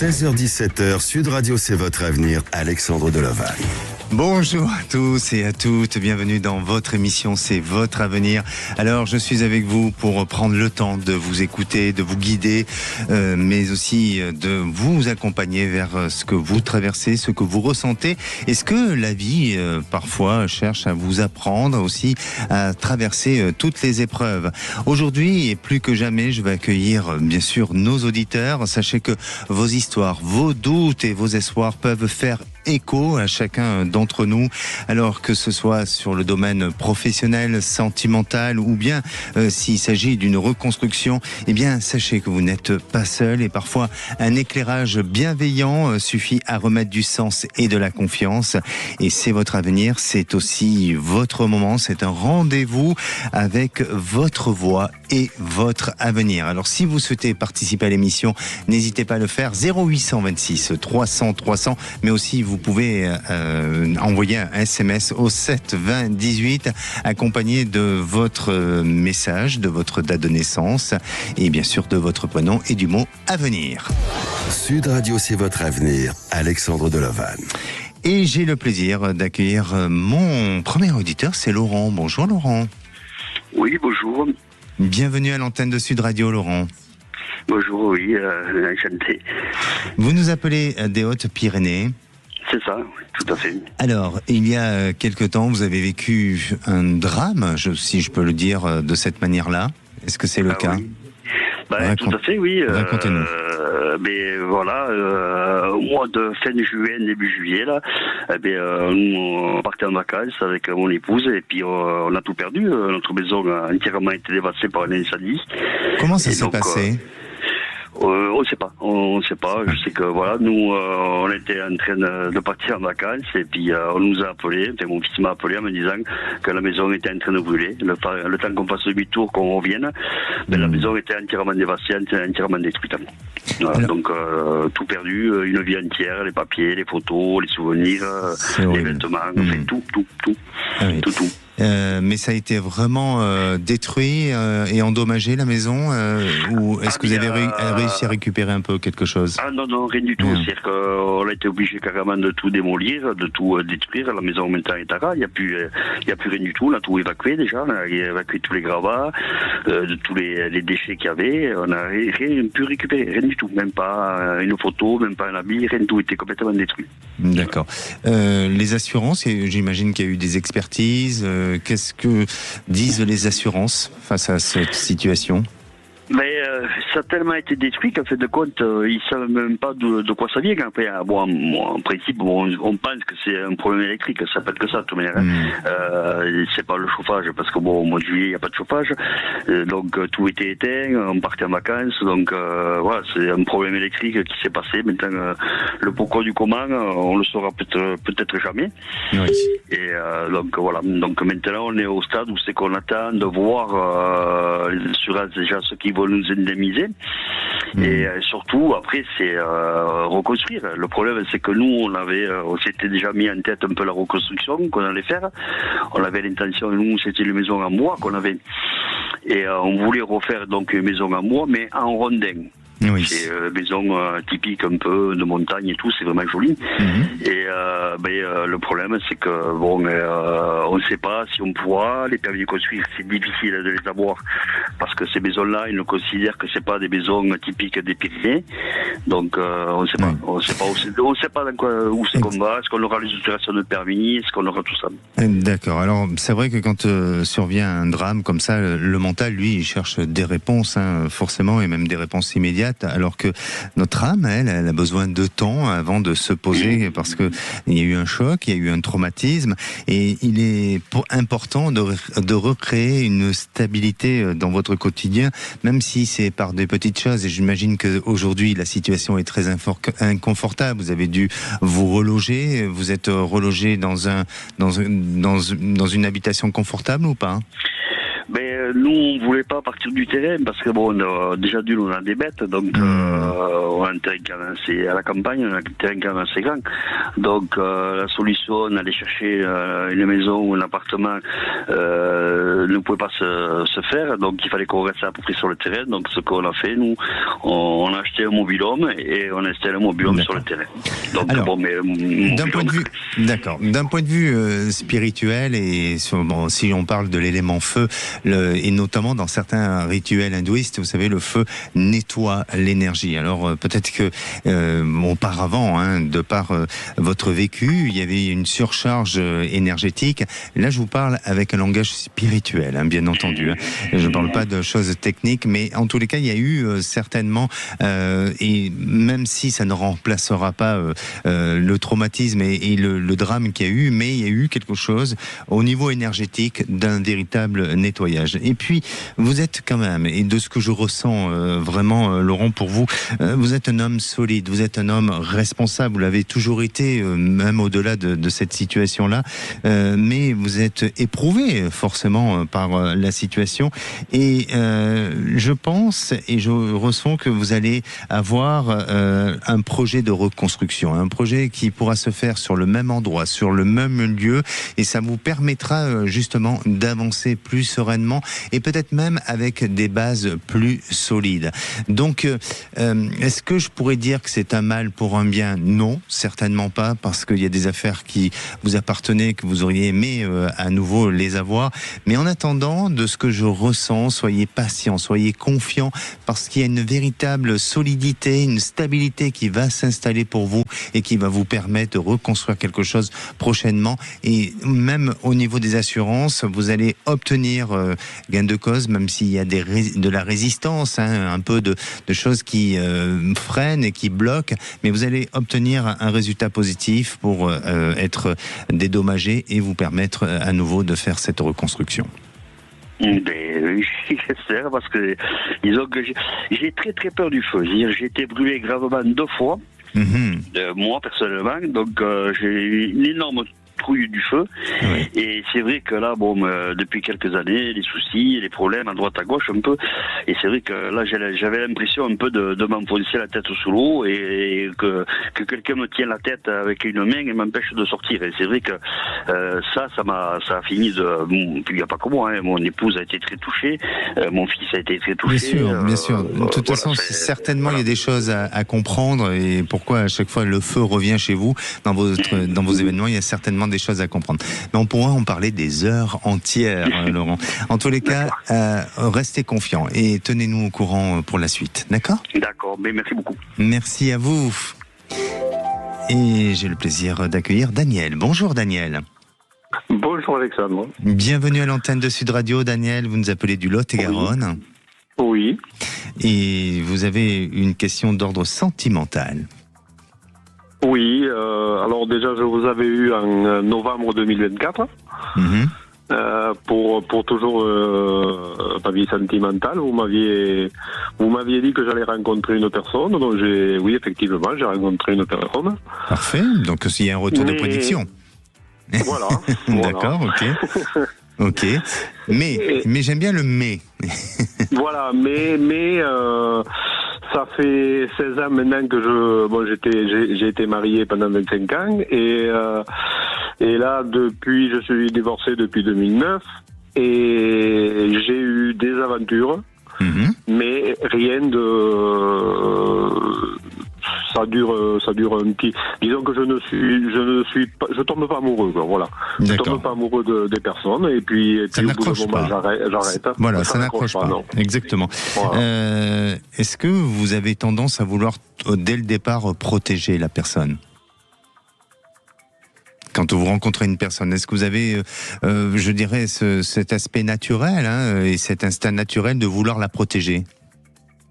16h-17h, Sud Radio, c'est votre avenir. Alexandre Delaval. Bonjour à tous et à toutes, bienvenue dans votre émission, c'est votre avenir. Alors je suis avec vous pour prendre le temps de vous écouter, de vous guider, mais aussi de vous accompagner vers ce que vous traversez, ce que vous ressentez et ce que la vie parfois cherche à vous apprendre aussi à traverser toutes les épreuves. Aujourd'hui et plus que jamais, je vais accueillir bien sûr nos auditeurs. Sachez que vos histoires, vos doutes et vos espoirs peuvent faire écho à chacun d'entre nous, alors que ce soit sur le domaine professionnel, sentimental ou bien s'il s'agit d'une reconstruction, eh bien sachez que vous n'êtes pas seul et parfois un éclairage bienveillant suffit à remettre du sens et de la confiance et c'est votre avenir, c'est aussi votre moment, c'est un rendez-vous avec votre voix et votre avenir. Alors si vous souhaitez participer à l'émission, n'hésitez pas à le faire 0826 300 300, mais aussi vous pouvez envoyer un SMS au 7 20 18 accompagné de votre message, de votre date de naissance et bien sûr de votre prénom et du mot avenir. Sud Radio, c'est votre avenir. Alexandre Delaval. Et j'ai le plaisir d'accueillir mon premier auditeur, c'est Laurent. Bonjour Laurent. Oui, bonjour. Bienvenue à l'antenne de Sud Radio, Laurent. Bonjour, oui, enchanté. Vous nous appelez des Hautes-Pyrénées. C'est ça, tout à fait. Alors, il y a quelque temps, vous avez vécu un drame, si je peux le dire de cette manière-là. Est-ce que c'est le cas? Oui. Tout à fait, oui. Racontez-nous. Mais voilà, au mois de fin juin, début juillet, là, nous on partait en vacances avec mon épouse et puis on a tout perdu. Notre maison a entièrement été dévastée par un incendie. Comment ça s'est passé? On ne sait pas. Je sais que voilà, nous on était en train de partir en vacances et puis on nous a appelé, mon fils m'a appelé en me disant que la maison était en train de brûler. Le temps qu'on fasse demi-tour, qu'on revienne, la maison était entièrement dévastée, entièrement détruite. Voilà, alors, donc tout perdu, une vie entière, les papiers, les photos, les souvenirs, les vêtements, enfin, tout. Ah oui. Tout. Mais ça a été vraiment détruit et endommagé la maison ou est-ce que vous avez réussi à récupérer un peu quelque chose? Ah non, rien du tout. C'est-à-dire qu'on a été obligé carrément de tout démolir, de tout détruire. La maison maintenant est à ras, il n'y a plus rien du tout. On a tout évacué déjà, on a évacué tous les gravats, de tous les déchets qu'il y avait. On n'a rien pu récupérer, rien du tout. Même pas une photo, même pas un habit, rien du tout était complètement détruit. D'accord. Les assurances, j'imagine qu'il y a eu des expertises. Qu'est-ce que disent les assurances face à cette situation? Mais ça a tellement été détruit qu'en fait de compte, ils ne savent même pas de quoi ça vient. Après, en principe, on pense que c'est un problème électrique, ça peut être que ça de toute manière. C'est pas le chauffage, parce que au mois de juillet, il n'y a pas de chauffage. Donc tout était éteint, on partait en vacances. Donc voilà, c'est un problème électrique qui s'est passé. Maintenant, le pourquoi du comment, on le saura peut-être jamais. Oui. Et donc voilà. Donc maintenant, on est au stade où c'est qu'on attend de voir les assurances déjà ce qui vont nous indemniser et surtout après c'est reconstruire. Le problème c'est que nous on s'était déjà mis en tête un peu la reconstruction qu'on allait faire. On avait l'intention, nous c'était une maison en bois qu'on avait et on voulait refaire donc une maison en bois mais en rondin. Oui. C'est maison typique un peu de montagne et tout, c'est vraiment joli. Et le problème c'est que on ne sait pas si on pourra. Les permis de construire, c'est difficile de les avoir parce que ces maisons-là, ils ne considèrent que c'est pas des maisons typiques des Pyrénées. Donc on ne sait pas. On ne sait pas où c'est qu'on va. Est-ce qu'on aura les autorisations de permis? Est-ce qu'on aura tout ça? D'accord. Alors c'est vrai que quand survient un drame comme ça, le mental, lui, il cherche des réponses, forcément, et même des réponses immédiates. Alors que notre âme, elle a besoin de temps avant de se poser parce que il y a eu un choc, il y a eu un traumatisme et il est important de recréer une stabilité dans votre quotidien, même si c'est par des petites choses. Et j'imagine qu'aujourd'hui, la situation est très inconfortable. Vous avez dû vous reloger. Vous êtes relogé dans une habitation confortable ou pas? Nous, on voulait pas partir du terrain parce que bon, déjà d'une, on a des bêtes, donc on a un terrain quand même assez à la campagne, on a un terrain quand même assez grand. Donc la solution d'aller chercher une maison ou un appartement ne pouvait pas se faire, donc il fallait qu'on reste à peu près sur le terrain. Donc ce qu'on a fait, nous, on a acheté un mobil-home et on a installé un mobil-home sur le terrain. Donc alors, bon, mais d'un point de vue, d'accord, d'un point de vue spirituel et si on parle de l'élément feu, et notamment dans certains rituels hindouistes, vous savez, le feu nettoie l'énergie. Alors peut-être que auparavant, de par votre vécu, il y avait une surcharge énergétique. Là, je vous parle avec un langage spirituel, bien entendu. Je ne parle pas de choses techniques, mais en tous les cas, il y a eu certainement, et même si ça ne remplacera pas le traumatisme et le drame qu'il y a eu, mais il y a eu quelque chose au niveau énergétique d'un véritable nettoyage. Et puis, vous êtes quand même, et de ce que je ressens vraiment, Laurent, pour vous, vous êtes un homme solide, vous êtes un homme responsable, vous l'avez toujours été, même au-delà de cette situation-là, mais vous êtes éprouvé forcément par la situation, et je pense et je ressens que vous allez avoir un projet de reconstruction, un projet qui pourra se faire sur le même endroit, sur le même lieu, et ça vous permettra justement d'avancer plus sereinement et peut-être même avec des bases plus solides. Donc, est-ce que je pourrais dire que c'est un mal pour un bien? Non, certainement pas, parce qu'il y a des affaires qui vous appartenaient, que vous auriez aimé à nouveau les avoir. Mais en attendant, de ce que je ressens, soyez patient, soyez confiant, parce qu'il y a une véritable solidité, une stabilité qui va s'installer pour vous et qui va vous permettre de reconstruire quelque chose prochainement. Et même au niveau des assurances, vous allez obtenir gain de cause, même s'il y a de la résistance, un peu de choses qui freinent et qui bloquent, mais vous allez obtenir un résultat positif pour être dédommagé et vous permettre à nouveau de faire cette reconstruction. J'espère, parce que disons que j'ai très très peur du feu. J'ai été brûlé gravement 2 fois, moi personnellement, donc j'ai eu une énorme trouille du feu. Oui. Et c'est vrai que là, depuis quelques années, les soucis, les problèmes à droite à gauche un peu. Et c'est vrai que là, j'avais l'impression un peu de m'enfoncer la tête sous l'eau et que quelqu'un me tient la tête avec une main et m'empêche de sortir. Et c'est vrai que ça a fini de. Il n'y a pas que moi. Mon épouse a été très touchée, mon fils a été très touché. Bien sûr. De toute façon, certainement, il y a des choses à comprendre et pourquoi à chaque fois le feu revient chez vous dans vos événements. Il y a certainement des choses à comprendre. Mais on pourra en parler des heures entières, Laurent. En tous les cas, restez confiants et tenez-nous au courant pour la suite. D'accord ? D'accord, mais merci beaucoup. Merci à vous. Et j'ai le plaisir d'accueillir Daniel. Bonjour Daniel. Bonjour Alexandre. Bienvenue à l'antenne de Sud Radio, Daniel. Vous nous appelez du Lot-et-Garonne. Oui. Et vous avez une question d'ordre sentimental. Oui, alors déjà je vous avais eu en novembre 2024 pour toujours ma vie sentimentale. Vous m'aviez dit que j'allais rencontrer une personne, donc oui effectivement j'ai rencontré une personne. Parfait, donc il y a un retour de prédiction. Voilà. D'accord, ok. Mais j'aime bien le mais. Voilà, mais ça fait 16 ans maintenant que j'ai été marié pendant 25 ans et là depuis je suis divorcé depuis 2009 et j'ai eu des aventures, mais rien de ça dure un petit. Disons que je tombe pas amoureux, quoi, voilà. Je tombe pas amoureux des personnes et puis au bout d'un moment j'arrête. Voilà, ça n'accroche pas. Non. Exactement. Voilà. Est-ce que vous avez tendance à vouloir dès le départ protéger la personne ? Quand vous rencontrez une personne, est-ce que vous avez, je dirais, cet aspect naturel et cet instinct naturel de vouloir la protéger ?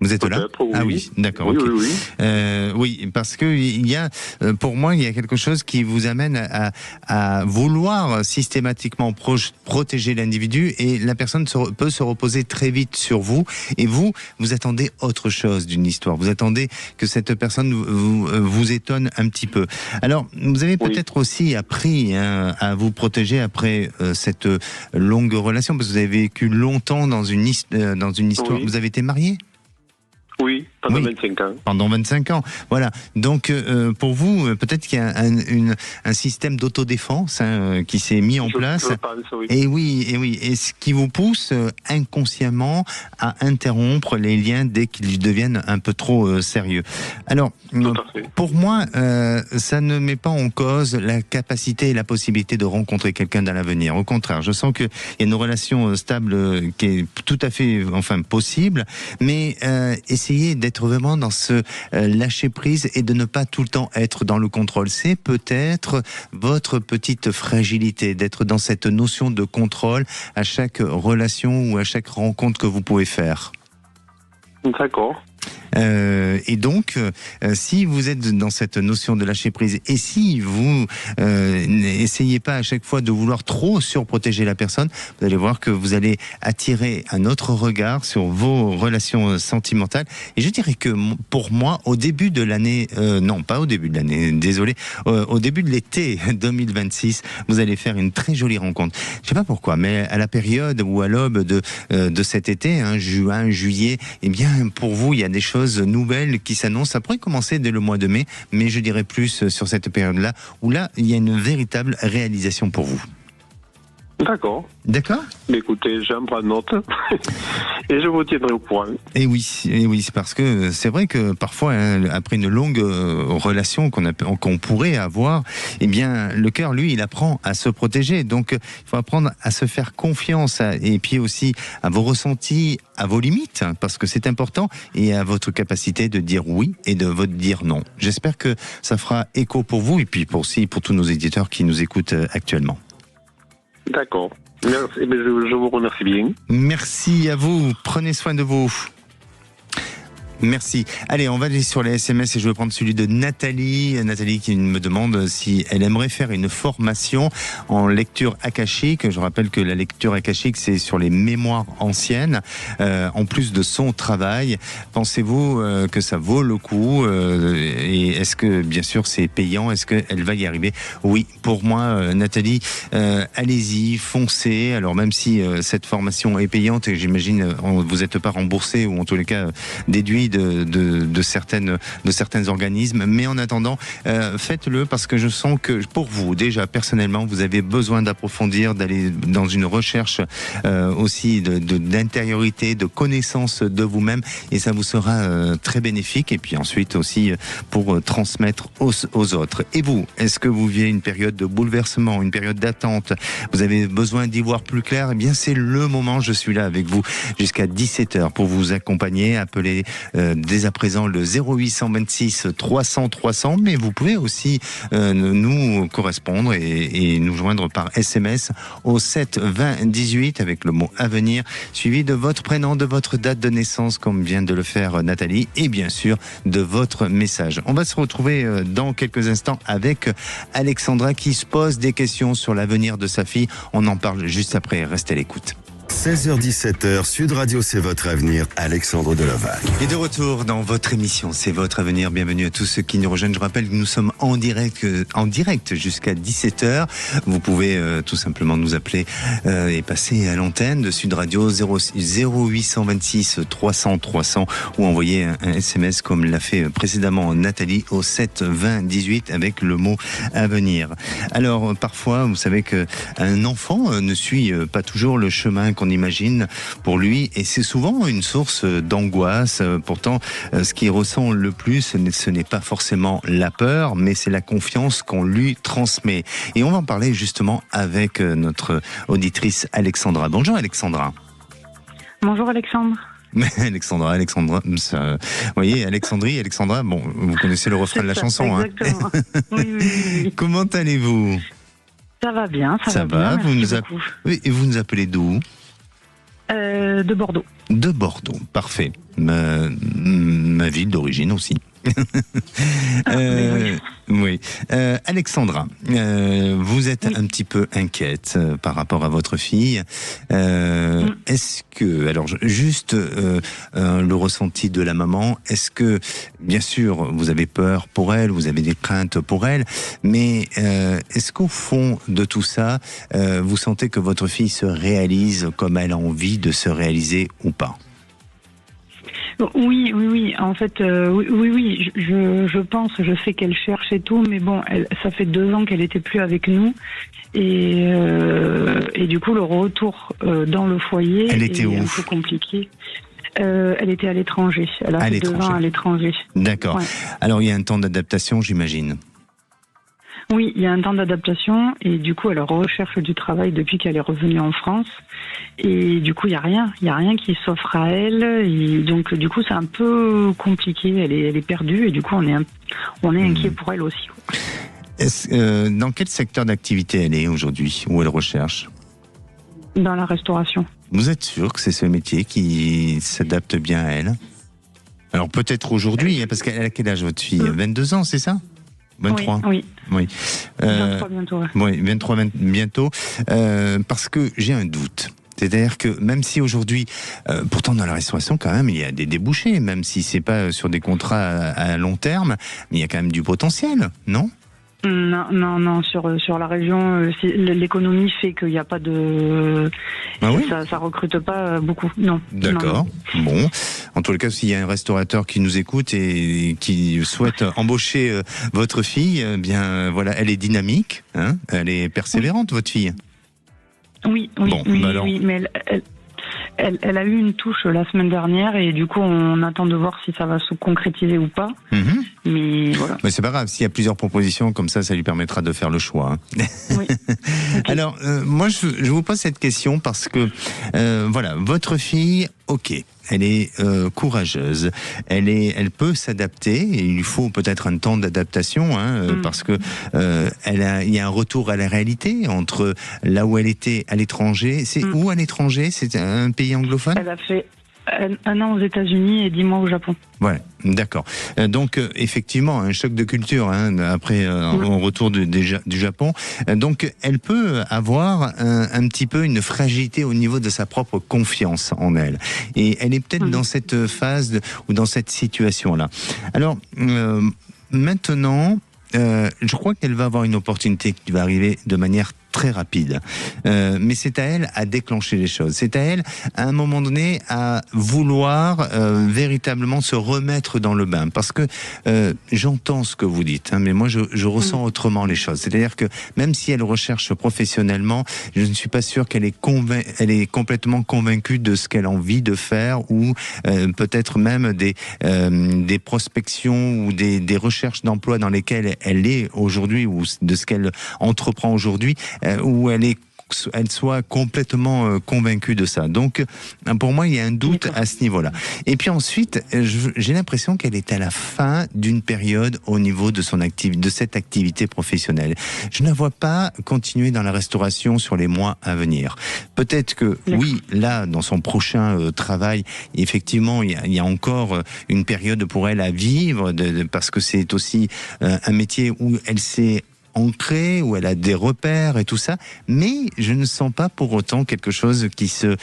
Vous êtes là? Peut-être, oui. Ah oui, d'accord. Oui, ok. oui, oui. Oui, parce que il y a, pour moi, il y a quelque chose qui vous amène à vouloir systématiquement protéger l'individu, et la personne peut se reposer très vite sur vous, et vous attendez autre chose d'une histoire. Vous attendez que cette personne vous étonne un petit peu. Alors, vous avez peut-être aussi appris à vous protéger après cette longue relation, parce que vous avez vécu longtemps dans une histoire. Oui. Vous avez été marié? Oui, pendant Oui. 25 ans. Pendant 25 ans, voilà. Donc, pour vous, peut-être qu'il y a un système d'autodéfense qui s'est mis en place. Je pense, oui. Et oui, et ce qui vous pousse inconsciemment à interrompre les liens dès qu'ils deviennent un peu trop sérieux. Alors, Tout à fait. pour moi, ça ne met pas en cause la capacité et la possibilité de rencontrer quelqu'un dans l'avenir. Au contraire, je sens qu'il y a une relation stable qui est tout à fait, possible, mais essayez d'être vraiment dans ce lâcher prise et de ne pas tout le temps être dans le contrôle. C'est peut-être votre petite fragilité d'être dans cette notion de contrôle à chaque relation ou à chaque rencontre que vous pouvez faire. D'accord. Et donc, si vous êtes dans cette notion de lâcher prise, et si vous n'essayez pas à chaque fois de vouloir trop surprotéger la personne, vous allez voir que vous allez attirer un autre regard sur vos relations sentimentales. Et je dirais que pour moi, au début de l'année, non pas au début de l'année, désolé, au début de l'été 2026, vous allez faire une très jolie rencontre. Je sais pas pourquoi, mais à la période ou à l'aube de cet été, juin, juillet, eh bien pour vous, il y a des choses nouvelles qui s'annoncent. Ça pourrait commencer dès le mois de mai, mais je dirais plus sur cette période-là, où là, il y a une véritable réalisation pour vous. D'accord. D'accord ? Mais écoutez, j'en prends note et je vous tiendrai au courant. Et oui, c'est parce que c'est vrai que parfois, après une longue relation qu'on pourrait avoir, eh bien, le cœur, lui, il apprend à se protéger. Donc, il faut apprendre à se faire confiance, et puis aussi à vos ressentis, à vos limites, parce que c'est important, et à votre capacité de dire oui et de dire non. J'espère que ça fera écho pour vous, et puis pour tous nos éditeurs qui nous écoutent actuellement. D'accord. Merci. Je vous remercie bien. Merci à vous. Prenez soin de vous. Merci. Allez, on va aller sur les SMS et je vais prendre celui de Nathalie. Nathalie qui me demande si elle aimerait faire une formation en lecture akashique. Je rappelle que la lecture akashique, c'est sur les mémoires anciennes, en plus de son travail. Pensez-vous que ça vaut le coup et est-ce que, bien sûr, c'est payant? Est-ce qu'elle va y arriver? Oui, pour moi, Nathalie, allez-y, foncez. Alors, même si cette formation est payante et j'imagine vous n'êtes pas remboursé ou en tous les cas déduit de certains organismes, mais en attendant, faites-le parce que je sens que pour vous, déjà personnellement, vous avez besoin d'approfondir, d'aller dans une recherche aussi d'intériorité, de connaissance de vous-même, et ça vous sera très bénéfique, et puis ensuite aussi pour transmettre aux autres. Et vous, est-ce que vous vivez une période de bouleversement, une période d'attente, vous avez besoin d'y voir plus clair? Eh bien, c'est le moment, je suis là avec vous jusqu'à 17h pour vous accompagner. Appelez dès à présent le 0826 300 300, mais vous pouvez aussi nous correspondre et nous joindre par SMS au 7 20 18 avec le mot avenir, suivi de votre prénom, de votre date de naissance, comme vient de le faire Nathalie, et bien sûr de votre message. On va se retrouver dans quelques instants avec Alexandra qui se pose des questions sur l'avenir de sa fille. On en parle juste après, restez à l'écoute. 16h-17h, Sud Radio, c'est votre avenir, Alexandre Deloval. Et de retour dans votre émission, c'est votre avenir. Bienvenue à tous ceux qui nous rejoignent. Je rappelle que nous sommes en direct jusqu'à 17h. Vous pouvez tout simplement nous appeler et passer à l'antenne de Sud Radio 0826 300 300 ou envoyer un SMS comme l'a fait précédemment Nathalie au 7 20 18 avec le mot avenir. Alors parfois, vous savez que un enfant ne suit pas toujours le chemin qu'on imagine pour lui, et c'est souvent une source d'angoisse. Pourtant, ce qu'il ressent le plus, ce n'est pas forcément la peur, mais c'est la confiance qu'on lui transmet. Et on va en parler justement avec notre auditrice Alexandra. Bonjour Alexandra. Bonjour Alexandre. Alexandra, vous voyez, Alexandra, bon, vous connaissez le refrain de la chanson. Exactement. Oui. Comment allez-vous? Ça va bien, ça va bien. Merci beaucoup. Oui, et vous nous appelez d'où? De Bordeaux. De Bordeaux, parfait. Ma ville d'origine aussi. Oui. Alexandra, vous êtes un petit peu inquiète par rapport à votre fille. Est-ce que, alors juste le ressenti de la maman, est-ce que, bien sûr, vous avez peur pour elle, vous avez des craintes pour elle, mais est-ce qu'au fond de tout ça, vous sentez que votre fille se réalise comme elle a envie de se réaliser ou pas ? Oui. En fait, oui. Je pense, je sais qu'elle cherche et tout, mais bon, ça fait 2 ans qu'elle était plus avec nous, et du coup, le retour dans le foyer est un peu compliqué. Elle était à l'étranger. Elle a fait 2 ans à l'étranger. D'accord. Ouais. Alors, il y a un temps d'adaptation, j'imagine. Oui, il y a un temps d'adaptation et du coup, elle recherche du travail depuis qu'elle est revenue en France. Et du coup, il y a rien qui s'offre à elle. Et donc, du coup, c'est un peu compliqué. Elle est perdue et du coup, on est inquiet pour elle aussi. Dans quel secteur d'activité elle est aujourd'hui, où elle recherche ? Dans la restauration. Vous êtes sûr que c'est ce métier qui s'adapte bien à elle ? Alors peut-être aujourd'hui, parce qu'elle a quel âge votre fille ? 22 ans, c'est ça ? 23 ? Oui. 23 bientôt. Ouais. Oui, 23 bientôt. Parce que j'ai un doute. C'est-à-dire que même si aujourd'hui, pourtant dans la restauration quand même, il y a des débouchés, même si c'est pas sur des contrats à long terme, mais il y a quand même du potentiel, non ? Non, sur la région, l'économie fait qu'il n'y a pas de... Ah oui ? Ça recrute pas beaucoup, non. D'accord, non. Bon. En tout cas, s'il y a un restaurateur qui nous écoute et qui souhaite embaucher votre fille, bien voilà, elle est dynamique, hein, elle est persévérante, votre fille. Oui, mais elle a eu une touche la semaine dernière et du coup on attend de voir si ça va se concrétiser ou pas. Mais voilà. Mais c'est pas grave, s'il y a plusieurs propositions comme ça lui permettra de faire le choix. Hein. Oui. Okay. Alors moi je vous pose cette question parce que voilà, votre fille, ok, elle est courageuse, elle peut s'adapter et il faut peut-être un temps d'adaptation parce que il y a un retour à la réalité entre là où elle était à l'étranger. C'est où à l'étranger ? C'est un pays anglophone ? Elle a fait 1 an aux États-Unis et 10 mois au Japon. Ouais, d'accord. Donc effectivement, un choc de culture après au retour du Japon. Donc elle peut avoir un petit peu une fragilité au niveau de sa propre confiance en elle. Et elle est peut-être dans cette phase ou dans cette situation-là. Alors maintenant, je crois qu'elle va avoir une opportunité qui va arriver de manière très rapide. Mais c'est à elle à déclencher les choses. C'est à elle, à un moment donné, à vouloir véritablement se remettre dans le bain. Parce que j'entends ce que vous dites, mais moi je ressens autrement les choses. C'est-à-dire que même si elle recherche professionnellement, je ne suis pas sûr qu'elle est complètement convaincue de ce qu'elle a envie de faire ou peut-être même des prospections ou des recherches d'emploi dans lesquelles elle est aujourd'hui ou de ce qu'elle entreprend aujourd'hui, où elle soit complètement convaincue de ça. Donc, pour moi, il y a un doute à ce niveau-là. Et puis ensuite, j'ai l'impression qu'elle est à la fin d'une période au niveau de cette activité professionnelle. Je ne la vois pas continuer dans la restauration sur les mois à venir. Peut-être que, oui, là, dans son prochain travail, effectivement, il y a encore une période pour elle à vivre, parce que c'est aussi un métier où elle s'est ancrée, où elle a des repères et tout ça, mais je ne sens pas pour autant quelque chose qui se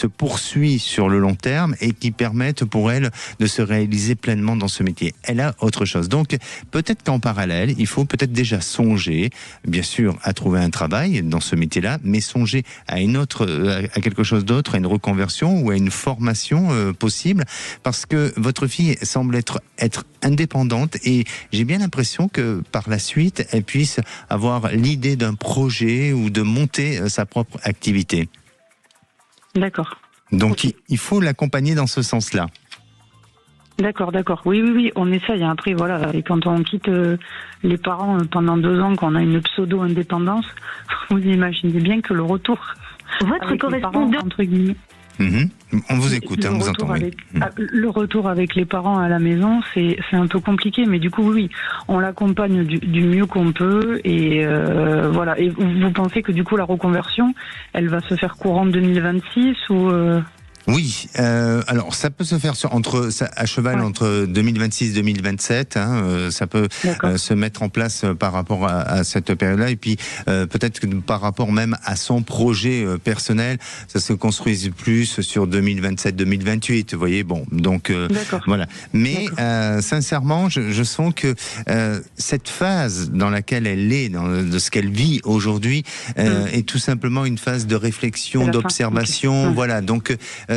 poursuit sur le long terme et qui permette pour elle de se réaliser pleinement dans ce métier. Elle a autre chose. Donc peut-être qu'en parallèle, il faut peut-être déjà songer, bien sûr, à trouver un travail dans ce métier-là, mais songer à à quelque chose d'autre, à une reconversion ou à une formation possible, parce que votre fille semble être indépendante et j'ai bien l'impression que par la suite, elle puisse avoir l'idée d'un projet ou de monter sa propre activité. D'accord. Donc, il faut l'accompagner dans ce sens-là. D'accord. Oui, on essaye. Après, voilà, et quand on quitte les parents pendant 2 ans, qu'on a une pseudo-indépendance, vous imaginez bien que le retour... Votre correspondant... entre guillemets... On vous écoute, on vous entend. Le retour avec les parents à la maison, c'est un peu compliqué, mais du coup, oui, on l'accompagne du mieux qu'on peut. Et voilà. Et vous pensez que du coup, la reconversion, elle va se faire courant 2026 ou Oui, alors ça peut se faire à cheval entre 2026 et 2027. Ça peut se mettre en place par rapport à cette période-là. Et puis peut-être que par rapport même à son projet personnel, ça se construise plus sur 2027-2028. Vous voyez, bon, donc voilà. Mais sincèrement, je sens que cette phase dans laquelle elle est, de ce qu'elle vit aujourd'hui, est tout simplement une phase de réflexion, d'observation. Voilà, donc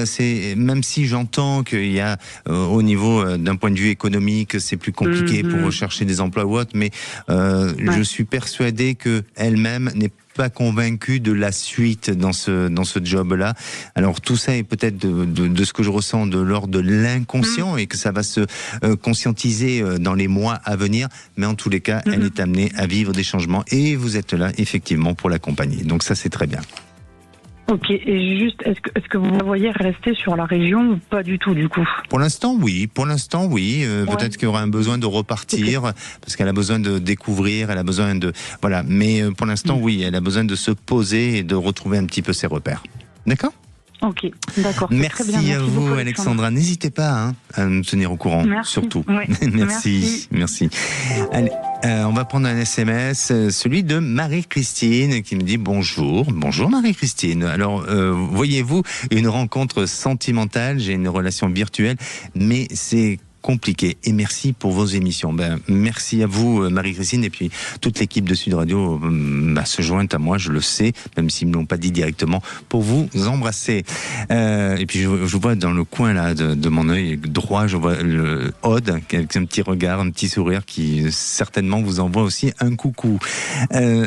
c'est, même si j'entends qu'il y a au niveau d'un point de vue économique, c'est plus compliqué pour rechercher des emplois ou autre, mais je suis persuadé que elle-même n'est pas convaincue de la suite dans ce job-là. Alors tout ça est peut-être de ce que je ressens de l'ordre de l'inconscient et que ça va se conscientiser dans les mois à venir, mais en tous les cas, elle est amenée à vivre des changements et vous êtes là effectivement pour l'accompagner. Donc ça, c'est très bien. Ok, et juste, est-ce que vous la voyez rester sur la région ou pas du tout, du coup ? Pour l'instant, oui. Peut-être qu'il y aura un besoin de repartir, parce qu'elle a besoin de découvrir, elle a besoin de... Voilà, mais pour l'instant, oui, elle a besoin de se poser et de retrouver un petit peu ses repères. D'accord ? Ok, d'accord. Merci à vous, Alexandra. N'hésitez pas à nous tenir au courant, surtout. Ouais. Merci. Allez, on va prendre un SMS, celui de Marie-Christine, qui me dit bonjour. Bonjour Marie-Christine. Alors, voyez-vous, une rencontre sentimentale, j'ai une relation virtuelle, mais c'est compliqué. Et merci pour vos émissions. Merci à vous, Marie-Christine, et puis toute l'équipe de Sud Radio se joint à moi, je le sais, même s'ils ne me l'ont pas dit directement, pour vous embrasser. Et puis je vois dans le coin là de mon œil droit, je vois le Aude avec un petit regard, un petit sourire qui certainement vous envoie aussi un coucou.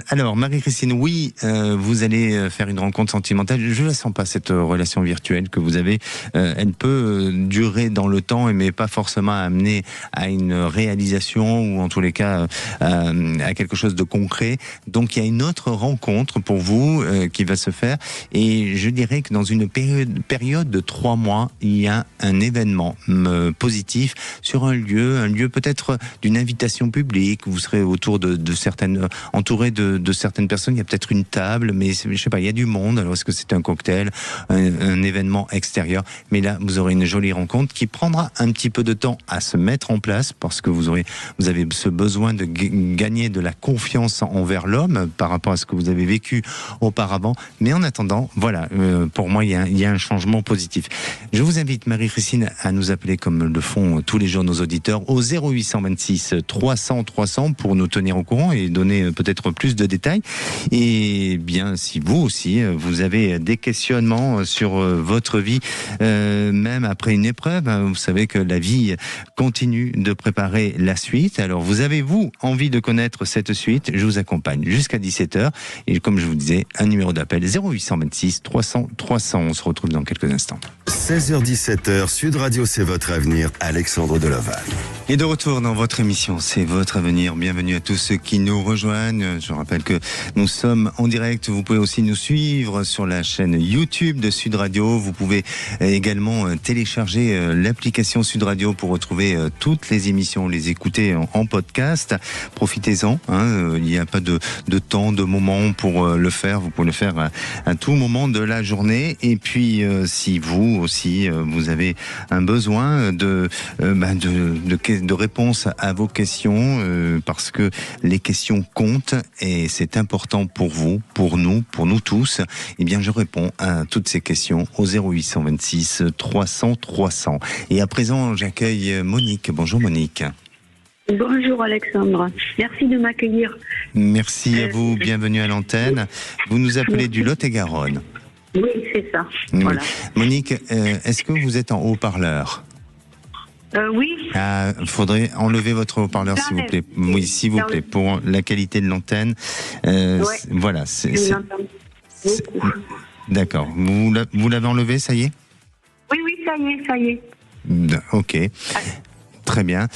Alors Marie-Christine, oui, vous allez faire une rencontre sentimentale. Je la sens pas, cette relation virtuelle que vous avez. Elle peut durer dans le temps, mais pas forcément amener à une réalisation ou en tous les cas à quelque chose de concret. Donc il y a une autre rencontre pour vous qui va se faire, et je dirais que dans une période de 3 mois, il y a un événement positif sur un lieu peut-être d'une invitation publique. Vous serez autour de certaines, entouré de certaines personnes. Il y a peut-être une table, mais je sais pas, il y a du monde. Alors est-ce que c'est un cocktail, un événement extérieur? Mais là, vous aurez une jolie rencontre qui prendra un petit peu de temps à se mettre en place, parce que vous avez ce besoin de gagner de la confiance envers l'homme par rapport à ce que vous avez vécu auparavant. Mais en attendant, voilà, pour moi, il y a un changement positif. Je vous invite, Marie-Christine, à nous appeler comme le font tous les jours nos auditeurs au 0826 300 300 pour nous tenir au courant et donner peut-être plus de détails. Et bien, si vous aussi, vous avez des questionnements sur votre vie, même après une épreuve, vous savez que la vie continue de préparer la suite. Alors, vous envie de connaître cette suite? Je vous accompagne jusqu'à 17h. Et comme je vous disais, un numéro d'appel 0826 300 300. On se retrouve dans quelques instants. 16h-17h, Sud Radio, c'est votre avenir. Alexandre Delaval. Et de retour dans votre émission, c'est votre avenir. Bienvenue à tous ceux qui nous rejoignent. Je rappelle que nous sommes en direct. Vous pouvez aussi nous suivre sur la chaîne YouTube de Sud Radio. Vous pouvez également télécharger l'application Sud Radio pour retrouver toutes les émissions, les écouter en podcast. Profitez-en. Il n'y a pas de temps, de moment pour le faire. Vous pouvez le faire à tout moment de la journée. Et puis, si vous aussi, vous avez un besoin de réponse à vos questions, parce que les questions comptent et c'est important pour vous, pour nous tous, eh bien je réponds à toutes ces questions au 0826 300 300. Et à présent, j'accueille Monique. Bonjour Monique. Bonjour Alexandre, merci de m'accueillir. Merci à vous, bienvenue à l'antenne. Vous nous appelez du Lot-et-Garonne. Oui, c'est ça. Oui. Voilà. Monique, est-ce que vous êtes en haut-parleur ? Oui. Faudrait enlever votre haut-parleur, s'il vous plaît. Oui, s'il vous plaît, pour la qualité de l'antenne. Voilà. D'accord. Vous l'avez enlevé, ça y est ? Oui, ça y est. Ok. Très bien.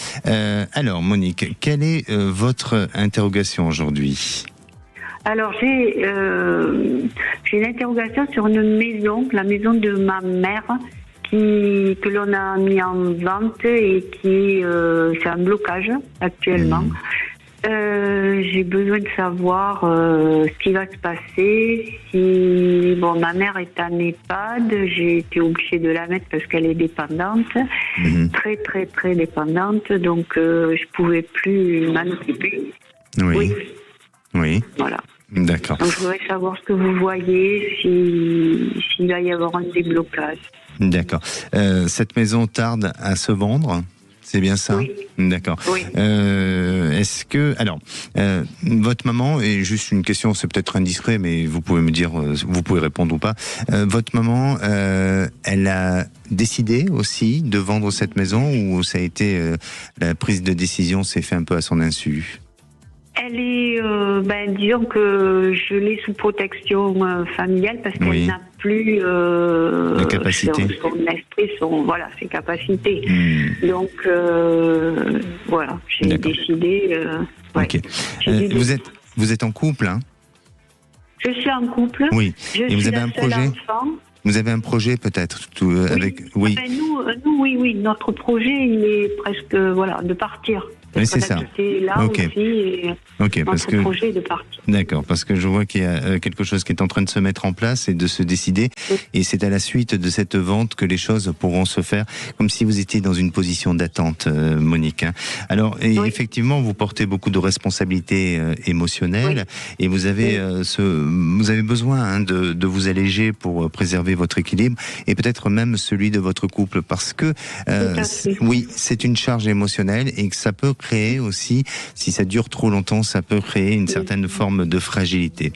Alors, Monique, quelle est votre interrogation aujourd'hui ? Alors, j'ai une interrogation sur une maison, la maison de ma mère, que l'on a mis en vente et qui c'est un blocage actuellement. J'ai besoin de savoir ce qui va se passer. Si ma mère est en EHPAD, j'ai été obligée de la mettre parce qu'elle est dépendante, très très très dépendante, donc je pouvais plus m'en occuper. Oui. Voilà. D'accord. Donc je voudrais savoir ce que vous voyez, s'il va y avoir un déblocage. D'accord. Cette maison tarde à se vendre ? C'est bien ça ? Oui. D'accord. Oui. Est-ce que... Alors, votre maman, et juste une question, c'est peut-être indiscret, mais vous pouvez me dire, vous pouvez répondre ou pas. Votre maman, elle a décidé aussi de vendre cette maison ou ça a été... la prise de décision s'est fait un peu à son insu ? Elle est, disons que je l'ai sous protection familiale parce qu'elle n'a plus la capacité. Son esprit, ses capacités. Donc voilà, j'ai décidé. Ok. Vous êtes en couple, hein ? Je suis en couple. Oui. Et vous avez un projet ? Vous avez un projet peut-être avec oui. Nous, oui. Notre projet, il est presque de partir. Oui, c'est ça. Là aussi, parce que projet de partir. D'accord, parce que je vois qu'il y a quelque chose qui est en train de se mettre en place et de se décider. Et c'est à la suite de cette vente que les choses pourront se faire, comme si vous étiez dans une position d'attente, Monique. Alors, effectivement, vous portez beaucoup de responsabilités émotionnelles et vous avez vous avez besoin de vous alléger pour préserver votre équilibre et peut-être même celui de votre couple, parce que c'est une charge émotionnelle et que ça peut créer aussi, si ça dure trop longtemps, ça peut créer une certaine forme de fragilité.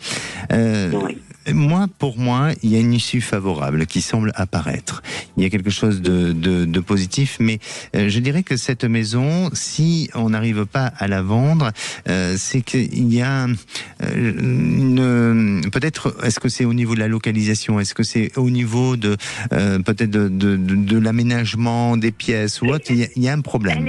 Pour moi, il y a une issue favorable qui semble apparaître. Il y a quelque chose de positif, mais je dirais que cette maison, si on n'arrive pas à la vendre, c'est qu'il y a peut-être, est-ce que c'est au niveau de la localisation, est-ce que c'est au niveau de peut-être de l'aménagement des pièces ou autre, il y a un problème.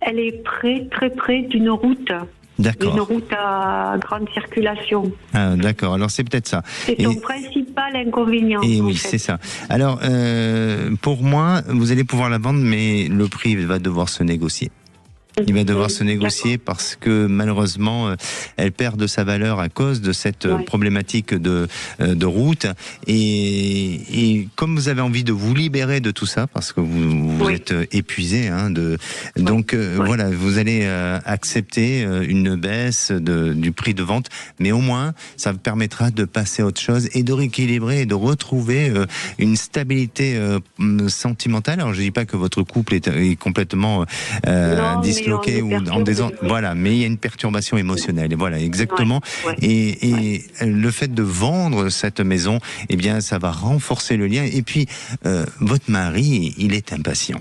Elle est très près d'une route. D'accord. Une route à grande circulation. Ah, d'accord, alors c'est peut-être ça. C'est son principal inconvénient. Et oui, c'est ça. Alors, pour moi, vous allez pouvoir la vendre, mais le prix va devoir se négocier. Il va devoir se négocier parce que malheureusement, elle perd de sa valeur à cause de cette problématique de route. Et comme vous avez envie de vous libérer de tout ça, parce que vous êtes épuisé, donc voilà, vous allez accepter une baisse du prix de vente, mais au moins ça vous permettra de passer à autre chose et de rééquilibrer et de retrouver une stabilité sentimentale. Alors je dis pas que votre couple est complètement disloqué ou en voilà, mais il y a une perturbation émotionnelle. Et voilà, exactement. Et le fait de vendre cette maison, eh bien, ça va renforcer le lien. Et puis, votre mari, il est impatient.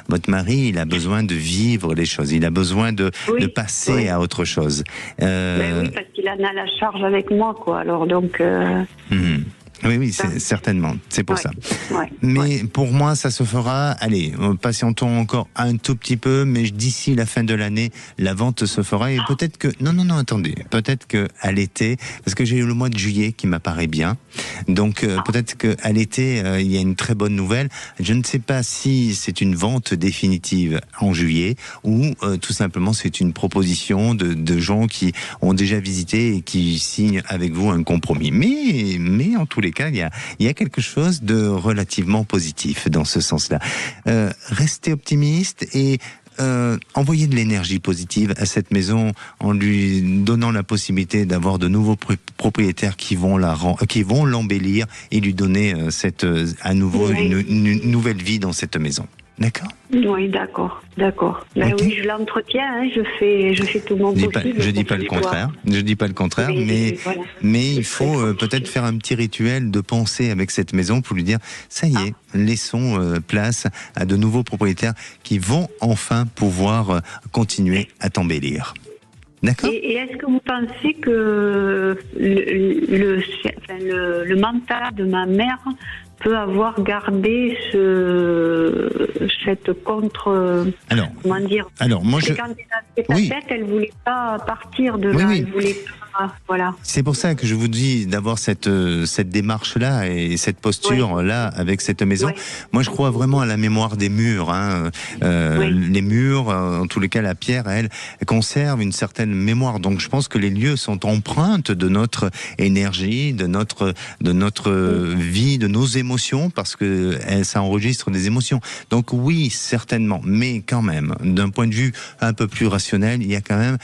Votre mari, il a besoin de vivre les choses. Il a besoin de passer à autre chose. Oui, parce qu'il en a la charge avec moi, quoi. Alors donc. Oui, certainement. C'est pour ça. Mais pour moi, ça se fera. Allez, patientons encore un tout petit peu, mais d'ici la fin de l'année, la vente se fera. Et peut-être que non, attendez. Peut-être que à l'été, parce que j'ai eu le mois de juillet qui m'apparaît bien. Donc peut-être que à l'été, il y a une très bonne nouvelle. Je ne sais pas si c'est une vente définitive en juillet ou tout simplement c'est une proposition de gens qui ont déjà visité et qui signent avec vous un compromis. Mais en tous les cas, il y a quelque chose de relativement positif dans ce sens-là. Restez optimiste et envoyez de l'énergie positive à cette maison en lui donnant la possibilité d'avoir de nouveaux propriétaires qui vont l'embellir et lui donner à nouveau une nouvelle vie dans cette maison. D'accord ? Oui, d'accord. Okay. Oui, je l'entretiens, je fais tout mon possible. Je dis pas le contraire, mais il faut peut-être faire un petit rituel de pensée avec cette maison pour lui dire, ça y est, laissons place à de nouveaux propriétaires qui vont enfin pouvoir continuer à t'embellir. D'accord. Et est-ce que vous pensez que le mental de ma mère peut avoir gardé cette contre... Alors, moi quand elle a fait sa tête, elle voulait pas partir de là. Elle voulait pas... Voilà. C'est pour ça que je vous dis d'avoir cette démarche-là et cette posture-là avec cette maison. Oui. Moi, je crois vraiment à la mémoire des murs. Les murs, en tous les cas, la pierre, elle conserve une certaine mémoire. Donc, je pense que les lieux sont empreintes de notre énergie, de notre vie, de nos émotions, parce que ça enregistre des émotions. Donc, oui, certainement. Mais quand même, d'un point de vue un peu plus rationnel, il y a quand même,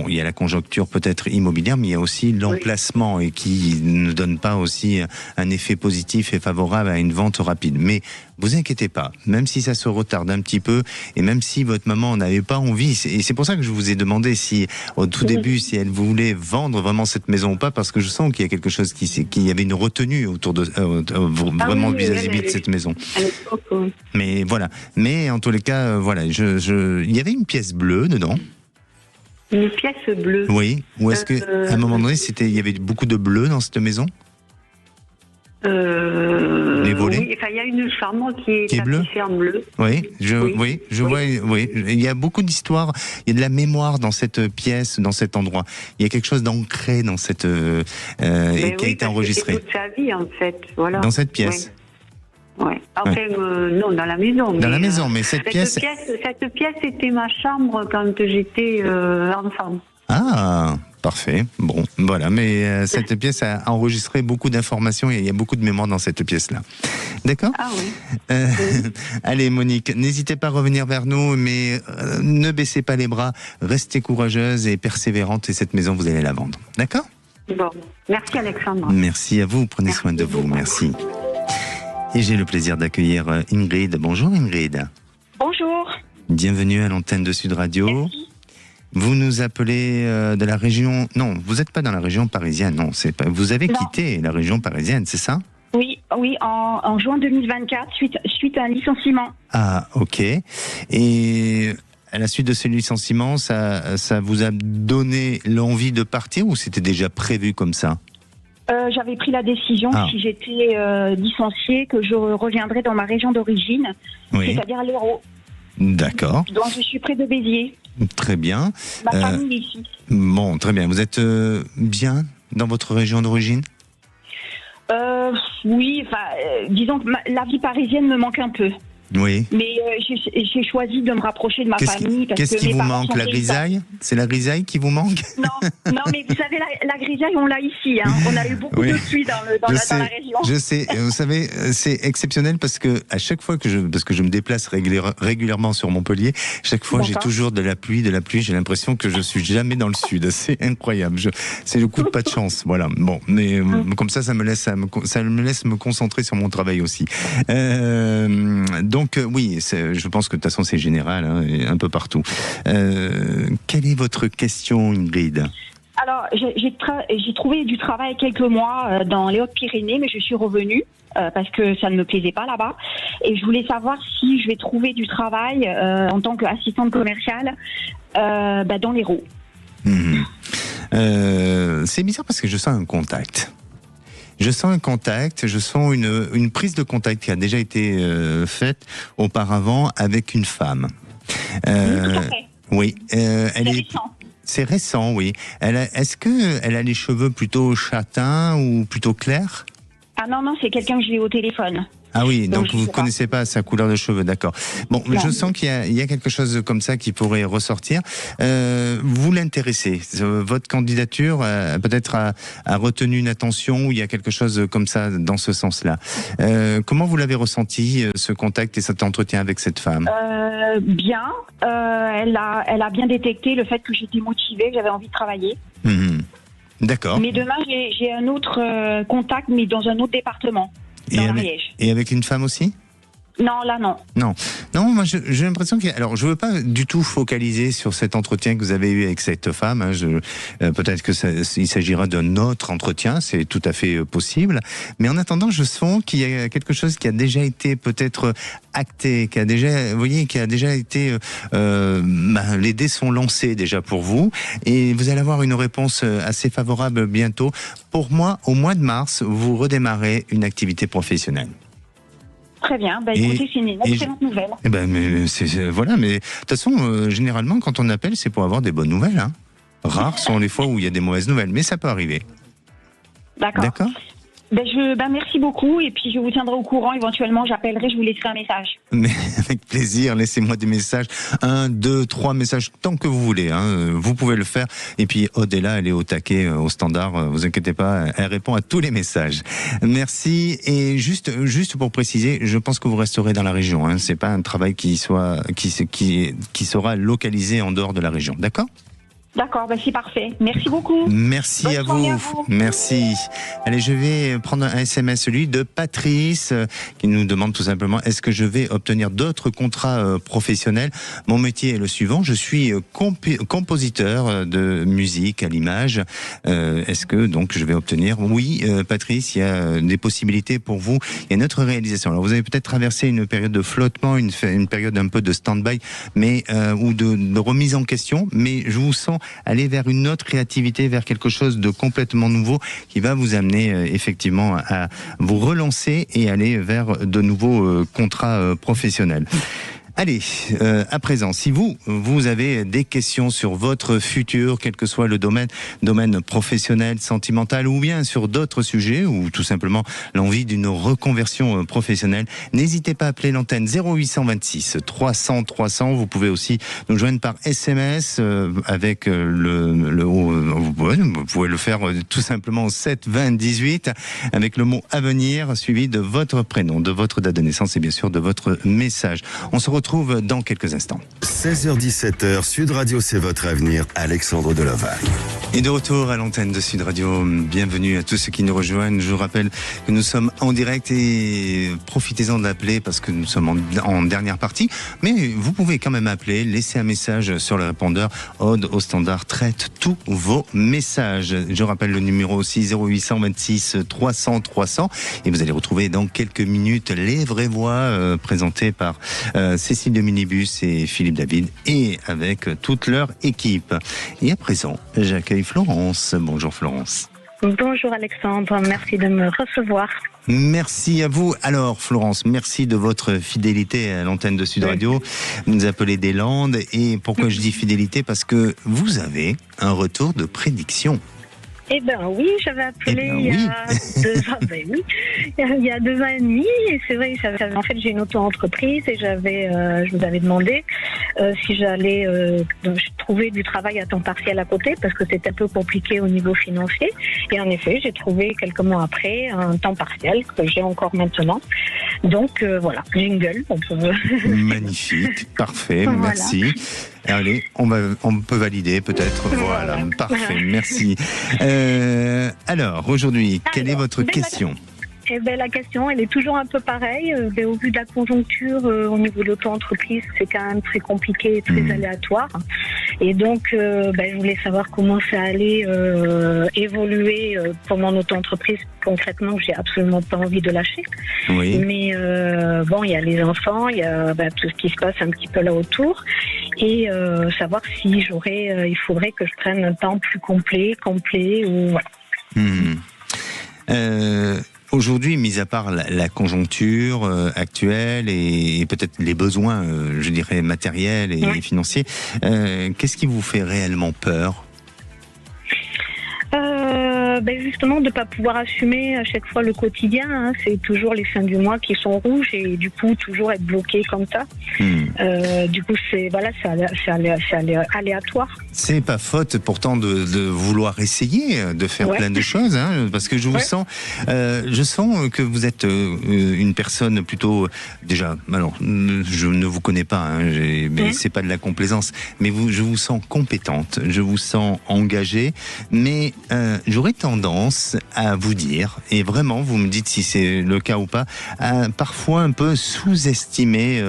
il y a la conjoncture peut-être immobilière, mais il y a aussi l'emplacement et qui ne donne pas aussi un effet positif et favorable à une vente rapide. Mais vous inquiétez pas, même si ça se retarde un petit peu et même si votre maman n'avait pas envie, et c'est pour ça que je vous ai demandé si au tout début si elle voulait vendre vraiment cette maison ou pas, parce que je sens qu'il y a quelque chose qu'il y avait une retenue autour de vraiment vis-à-vis de cette maison. Mais voilà, mais en tous les cas voilà, il y avait une pièce bleue dedans. Une pièce bleue. Oui. Ou est-ce que à un moment donné, il y avait beaucoup de bleu dans cette maison? Les volets. Oui, il y a une chambre qui est bleue. affichée en bleu. Oui, je vois. Oui, il y a beaucoup d'histoires. Il y a de la mémoire dans cette pièce, dans cet endroit. Il y a quelque chose d'ancré dans cette qui a été enregistré. C'est toute sa vie en fait. Voilà. Dans cette pièce. Oui. Enfin, non, dans la maison. Dans la maison, mais cette pièce était ma chambre quand j'étais enfant. Ah, parfait. Bon, voilà. Mais cette pièce a enregistré beaucoup d'informations et il y a beaucoup de mémoire dans cette pièce-là. D'accord ? Ah oui. Allez, Monique, n'hésitez pas à revenir vers nous, mais ne baissez pas les bras. Restez courageuse et persévérante et cette maison, vous allez la vendre. D'accord ? Bon, merci Alexandre. Merci à vous. Prenez soin de vous. Merci. Et j'ai le plaisir d'accueillir Ingrid. Bonjour Ingrid. Bonjour. Bienvenue à l'antenne de Sud Radio. Merci. Vous nous appelez de la région... Non, vous n'êtes pas dans la région parisienne, non. Vous avez quitté la région parisienne, c'est ça ? Oui, en juin 2024, suite à un licenciement. Ah, ok. Et à la suite de ce licenciement, ça vous a donné l'envie de partir ou c'était déjà prévu comme ça ? J'avais pris la décision, si j'étais licenciée, que je reviendrais dans ma région d'origine, c'est-à-dire l'Hérault. D'accord. Donc je suis près de Béziers. Très bien. Ma famille ici. Bon, très bien. Vous êtes bien dans votre région d'origine ? Oui, disons que la vie parisienne me manque un peu. Oui. Mais j'ai choisi de me rapprocher de ma famille. Qu'est-ce qui vous manque ? La grisaille ? C'est la grisaille qui vous manque ? Non, mais vous savez, la grisaille, on l'a ici. Hein. On a eu beaucoup de pluie dans la région. Je sais. Vous savez, c'est exceptionnel parce que à chaque fois parce que je me déplace régulièrement sur Montpellier, chaque fois j'ai toujours de la pluie. J'ai l'impression que je suis jamais dans le sud. C'est incroyable. C'est le coup de pas de chance. Voilà. Bon, mais comme ça me laisse me concentrer sur mon travail aussi. Donc oui, je pense que de toute façon c'est général, un peu partout. Quelle est votre question, Ingrid ? Alors, j'ai trouvé du travail quelques mois dans les Hautes-Pyrénées, mais je suis revenue parce que ça ne me plaisait pas là-bas. Et je voulais savoir si je vais trouver du travail en tant qu'assistante commerciale dans l'Hérault. C'est bizarre parce que je sens un contact. Je sens un contact, je sens une prise de contact qui a déjà été faite auparavant avec une femme. Tout à fait. Oui, elle est récent. C'est récent, oui. Est-ce qu'elle a les cheveux plutôt châtains ou plutôt clairs ? Ah non, c'est quelqu'un que j'ai eu au téléphone. Ah oui, donc vous ne connaissez pas sa couleur de cheveux, d'accord. Bon, je sens qu'il y a quelque chose comme ça qui pourrait ressortir. Vous l'intéressez. Votre candidature peut-être a retenu une attention ou il y a quelque chose comme ça dans ce sens-là. Comment vous l'avez ressenti, ce contact et cet entretien avec cette femme ? Bien. Elle a bien détecté le fait que j'étais motivée, que j'avais envie de travailler. D'accord. Mais demain, j'ai un autre contact, mais dans un autre département. Et avec une femme aussi ? Non, là non. Non, moi j'ai l'impression que... Alors je veux pas du tout focaliser sur cet entretien que vous avez eu avec cette femme. Peut-être que il s'agira d'un autre entretien, c'est tout à fait possible. Mais en attendant, je sens qu'il y a quelque chose qui a déjà été peut-être acté, qui a déjà été... les dés sont lancés déjà pour vous. Et vous allez avoir une réponse assez favorable bientôt. Pour moi, au mois de mars, vous redémarrez une activité professionnelle. Très bien, écoutez, c'est une excellente nouvelle. Mais de toute façon, généralement, quand on appelle, c'est pour avoir des bonnes nouvelles. Rares sont les fois où il y a des mauvaises nouvelles, mais ça peut arriver. D'accord. Merci beaucoup, et puis je vous tiendrai au courant. Éventuellement, j'appellerai, je vous laisserai un message. Mais avec plaisir, laissez-moi des messages. 1, 2, 3 messages, tant que vous voulez. Vous pouvez le faire. Et puis Aude est là, elle est au taquet, au standard. Vous inquiétez pas, elle répond à tous les messages. Merci. Et juste pour préciser, je pense que vous resterez dans la région. C'est pas un travail qui sera localisé en dehors de la région. D'accord ? D'accord, c'est parfait. Merci beaucoup. Merci à vous. Merci. Allez, je vais prendre un SMS, celui de Patrice, qui nous demande tout simplement, est-ce que je vais obtenir d'autres contrats professionnels ? Mon métier est le suivant, je suis compositeur de musique à l'image. Est-ce que donc je vais obtenir ? Oui, Patrice, il y a des possibilités pour vous. Il y a notre réalisation. Alors, vous avez peut-être traversé une période de flottement, une période un peu de stand-by, mais ou de remise en question, mais je vous sens aller vers une autre créativité, vers quelque chose de complètement nouveau qui va vous amener effectivement à vous relancer et aller vers de nouveaux contrats professionnels. Allez, à présent, si vous avez des questions sur votre futur, quel que soit le domaine professionnel, sentimental ou bien sur d'autres sujets ou tout simplement l'envie d'une reconversion professionnelle, n'hésitez pas à appeler l'antenne 0826 300 300. Vous pouvez aussi nous joindre par SMS avec vous pouvez le faire tout simplement au 7 20 18 avec le mot avenir suivi de votre prénom, de votre date de naissance et bien sûr de votre message. On se retrouve dans quelques instants. 16h-17h, Sud Radio, c'est votre avenir. Alexandre Delovac. Et de retour à l'antenne de Sud Radio, bienvenue à tous ceux qui nous rejoignent. Je vous rappelle que nous sommes en direct et profitez-en d'appeler parce que nous sommes en dernière partie. Mais vous pouvez quand même appeler, laisser un message sur le répondeur. Aude au standard traite tous vos messages. Je rappelle le numéro aussi 0826 300 300 et vous allez retrouver dans quelques minutes les vraies voix présentées par Cécile de Minibus et Philippe David et avec toute leur équipe. Et à présent, j'accueille Florence. Bonjour Florence. Bonjour Alexandre, merci de me recevoir. Merci à vous. Alors Florence, merci de votre fidélité à l'antenne de Sud Radio. Vous nous appelez des Landes et pourquoi je dis fidélité ? Parce que vous avez un retour de prédiction. Eh ben oui, j'avais appelé il y a 2 ans. Il y a 2 ans et demi. Et c'est vrai, en fait, j'ai une auto-entreprise et je vous avais demandé si j'allais trouver du travail à temps partiel à côté parce que c'était un peu compliqué au niveau financier. Et en effet, j'ai trouvé quelques mois après un temps partiel que j'ai encore maintenant. Donc voilà, jingle. Magnifique, parfait, voilà. Merci. Allez, on peut valider peut-être. Voilà, parfait, merci. Alors, aujourd'hui, quelle est votre question ? La question, elle est toujours un peu pareille. Au vu de la conjoncture, au niveau de l'auto-entreprise, c'est quand même très compliqué et très aléatoire. Et donc, je voulais savoir comment ça allait évoluer pour mon auto-entreprise concrètement, que j'ai absolument pas envie de lâcher. Oui. Mais il y a les enfants, il y a tout ce qui se passe un petit peu là autour. Et savoir si il faudrait que je prenne un temps plus complet ou voilà. Aujourd'hui, mis à part la conjoncture actuelle et peut-être les besoins, je dirais, matériels et financiers, qu'est-ce qui vous fait réellement peur ? Justement de pas pouvoir assumer à chaque fois le quotidien, c'est toujours les fins du mois qui sont rouges et du coup toujours être bloqué comme ça. Du coup c'est aléatoire. C'est pas faute pourtant de vouloir essayer de faire plein de choses, parce que je vous sens, je sens que vous êtes une personne plutôt déjà. Alors je ne vous connais pas, mais c'est pas de la complaisance, mais je vous sens compétente, je vous sens engagée, mais j'aurais tendance à vous dire, et vraiment vous me dites si c'est le cas ou pas, à parfois un peu sous-estimer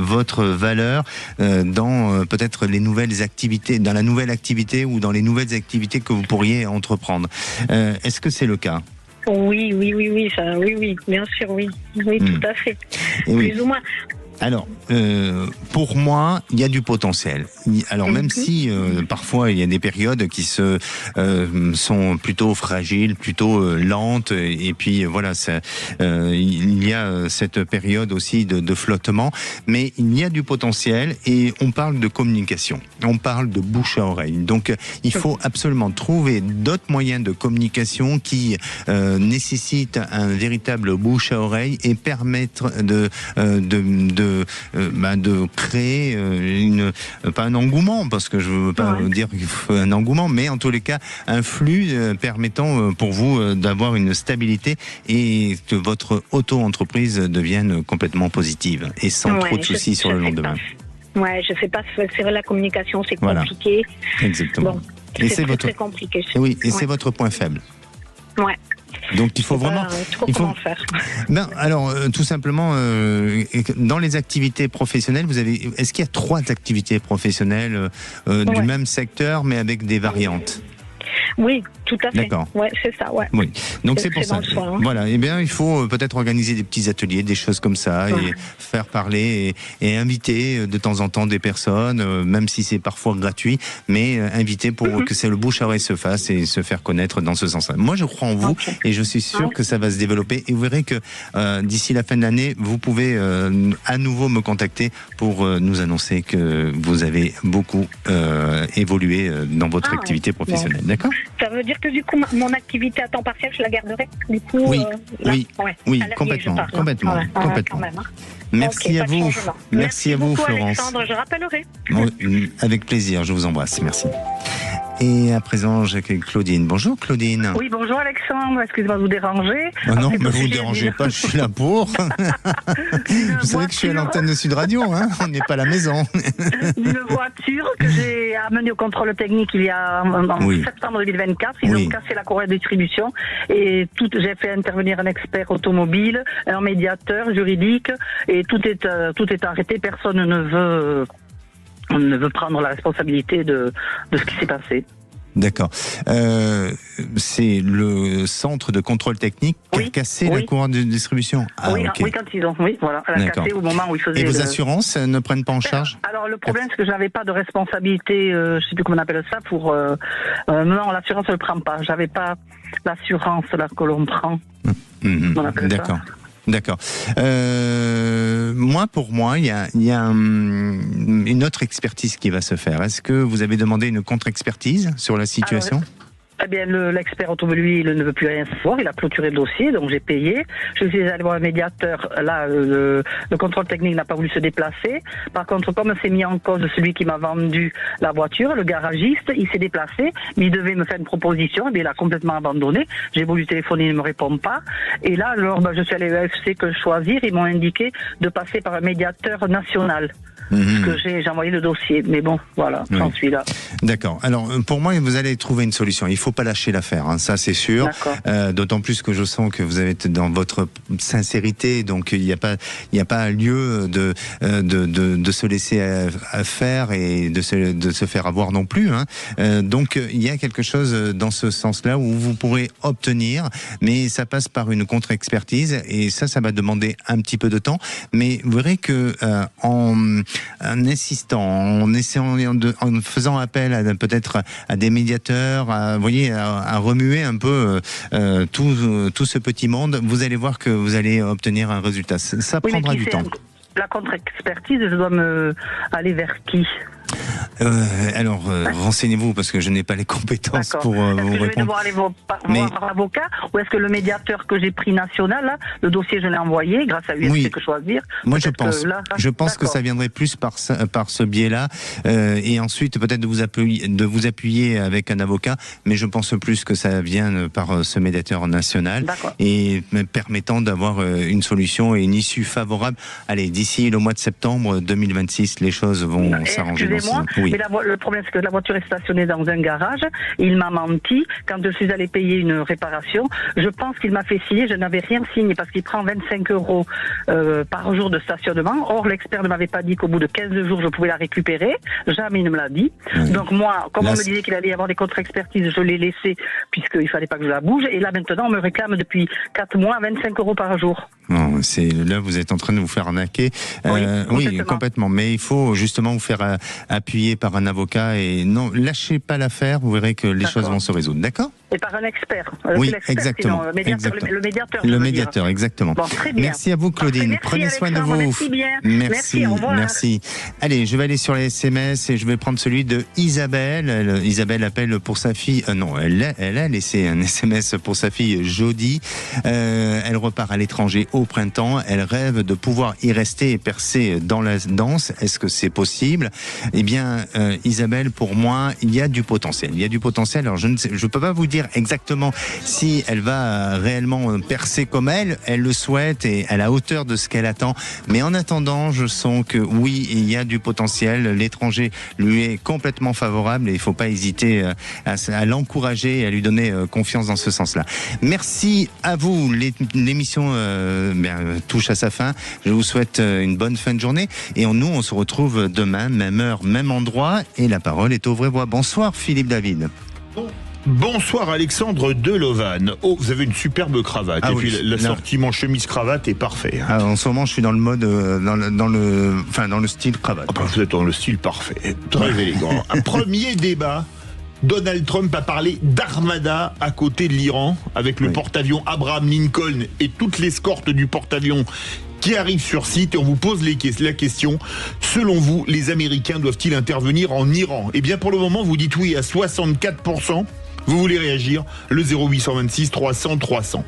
votre valeur dans peut-être les nouvelles activités, dans la nouvelle activité ou dans les nouvelles activités que vous pourriez entreprendre. Est-ce que c'est le cas ? Oui, bien sûr, oui, tout à fait. Plus ou moins. Alors, pour moi, il y a du potentiel. Alors, même si parfois il y a des périodes qui sont plutôt fragiles, plutôt lentes, et puis voilà, il y a cette période aussi de flottement, mais il y a du potentiel et on parle de communication, on parle de bouche à oreille. Donc, il faut absolument trouver d'autres moyens de communication qui nécessitent un véritable bouche à oreille et permettre de créer pas un engouement, parce que je ne veux pas dire qu'il faut un engouement, mais en tous les cas un flux permettant pour vous d'avoir une stabilité et que votre auto-entreprise devienne complètement positive et sans trop de soucis sur le lendemain. Ouais, je sais pas faire la communication, c'est compliqué. Exactement. Bon, et c'est très compliqué. Oui, et c'est votre point faible. Ouais. Donc il faut vraiment. Comment faire. Ben, alors tout simplement, dans les activités professionnelles, est-ce qu'il y a 3 activités professionnelles du même secteur, mais avec des variantes? Oui, tout à fait. D'accord. Ouais, c'est ça, ouais. Oui. Donc c'est pour ça. Voilà. Eh bien, il faut peut-être organiser des petits ateliers, des choses comme ça, et faire parler et inviter de temps en temps des personnes, même si c'est parfois gratuit, mais inviter pour que le bouche à oreille se fasse et se faire connaître dans ce sens-là. Moi, je crois en vous et je suis sûr que ça va se développer. Et vous verrez que d'ici la fin de l'année, vous pouvez à nouveau me contacter pour nous annoncer que vous avez beaucoup évolué dans votre activité professionnelle. D'accord ? Ça veut dire que du coup, mon activité à temps partiel, je la garderai. Du coup, oui, complètement. Merci à vous. Merci à vous, Florence. Alexandre, je rappellerai. Avec plaisir, je vous embrasse. Merci. Et à présent, j'accueille Claudine. Bonjour Claudine. Oui, bonjour Alexandre, excusez-moi de vous déranger. Non, mais vous ne dérangez pas, je suis là pour. Vous savez que je suis à l'antenne de Sud Radio, hein, on n'est pas à la maison. Une voiture que j'ai amenée au contrôle technique il y a en septembre 2024. Ils ont cassé la courroie de distribution et j'ai fait intervenir un expert automobile, un médiateur juridique et tout est arrêté. Personne ne veut prendre la responsabilité de ce qui s'est passé. D'accord. C'est le centre de contrôle technique qui a cassé la courroie de distribution. Oui, quand ils ont. Oui, voilà. Elle a cassé au moment où ils faisaient. Et vos assurances ne prennent pas en charge? Alors, le problème, c'est que je n'avais pas de responsabilité, je ne sais plus comment on appelle ça, pour. Non, l'assurance ne le prend pas. J'avais pas l'assurance là que l'on prend. On appelle ça. D'accord. Pour moi, il y a une autre expertise qui va se faire. Est-ce que vous avez demandé une contre-expertise sur la situation ? Eh bien, l'expert automobile ne veut plus rien savoir. Il a clôturé le dossier, donc j'ai payé. Je suis allé voir un médiateur. Là, le contrôle technique n'a pas voulu se déplacer. Par contre, comme c'est mis en cause celui qui m'a vendu la voiture, le garagiste, il s'est déplacé, mais il devait me faire une proposition. Eh bien, il a complètement abandonné. J'ai voulu téléphoner, il ne me répond pas. Et là, alors, je suis allé à l'EFC que choisir. Ils m'ont indiqué de passer par un médiateur national. Parce que j'ai envoyé le dossier, mais bon, voilà, j'en suis là. D'accord. Alors, pour moi, vous allez trouver une solution. Il ne faut pas lâcher l'affaire, hein, ça c'est sûr. D'autant plus que je sens que vous êtes dans votre sincérité, donc il n'y a pas lieu de se laisser faire et de se faire avoir non plus. Hein. Donc, il y a quelque chose dans ce sens-là où vous pourrez obtenir, mais ça passe par une contre-expertise et ça va demander un petit peu de temps. Mais vous verrez que en insistant, en faisant appel peut-être à des médiateurs, à remuer un peu tout ce petit monde, vous allez voir que vous allez obtenir un résultat. Ça prendra du temps. La contre-expertise, je dois aller vers qui ? Renseignez-vous parce que je n'ai pas les compétences pour vous répondre. Je vais devoir aller voir un avocat ou est-ce que le médiateur que j'ai pris national, là, le dossier je l'ai envoyé grâce à UFC que choisir. Moi je pense que ça viendrait plus par ce biais-là et ensuite peut-être de vous appuyer avec un avocat, mais je pense plus que ça vient par ce médiateur national et permettant d'avoir une solution et une issue favorable. Allez, d'ici le mois de septembre 2026, les choses vont s'arranger. moi. Oui. Mais le problème, c'est que la voiture est stationnée dans un garage. Il m'a menti. Quand je suis allée payer une réparation, je pense qu'il m'a fait signer. Je n'avais rien signé parce qu'il prend 25 € par jour de stationnement. Or, l'expert ne m'avait pas dit qu'au bout de 15 jours, je pouvais la récupérer. Jamais il ne me l'a dit. Oui. Donc moi, comme on me disait qu'il allait y avoir des contre-expertises, je l'ai laissé puisqu'il fallait pas que je la bouge. Et là, maintenant, on me réclame depuis 4 mois 25 € par jour. Non, là, vous êtes en train de vous faire arnaquer. Oui, complètement. Mais il faut justement vous faire appuyer par un avocat et non, lâchez pas l'affaire. Vous verrez que les choses vont se résoudre. D'accord ? Et par un expert. Oui, exactement. Le médiateur, exactement. Bon, très bien. Merci à vous, Claudine. Merci, prenez soin de vous. Merci bien. Merci, au revoir. merci. Allez, je vais aller sur les SMS et je vais prendre celui de Isabelle. Isabelle appelle pour sa fille. Non, elle a laissé un SMS pour sa fille Jodie. Elle repart à l'étranger au printemps. Elle rêve de pouvoir y rester et percer dans la danse. Est-ce que c'est possible ? Eh bien, Isabelle, pour moi, il y a du potentiel. Il y a du potentiel. Alors, je peux pas vous dire exactement si elle va réellement percer comme elle le souhaite et à la hauteur de ce qu'elle attend. Mais en attendant, je sens que oui, il y a du potentiel. L'étranger lui est complètement favorable et il ne faut pas hésiter à l'encourager et à lui donner confiance dans ce sens-là. Merci à vous. L'émission touche à sa fin. Je vous souhaite une bonne fin de journée et nous, on se retrouve demain, même heure, même endroit et la parole est aux vraies voix. Bonsoir Philippe David. Bonsoir Alexandre Delovan. Oh, vous avez une superbe cravate. Ah et oui, puis l'assortiment chemise-cravate est parfait. Ah, en ce moment, je suis dans le mode, dans le style cravate. Ah, vous êtes dans le style parfait. Très élégant. Un premier débat. Donald Trump a parlé d'armada à côté de l'Iran, avec le porte-avions Abraham Lincoln et toute l'escorte du porte-avions qui arrive sur site, et on vous pose la question, selon vous, les Américains doivent-ils intervenir en Iran ? Eh bien, pour le moment, vous dites oui à 64%. Vous voulez réagir ? Le 0826 300 300.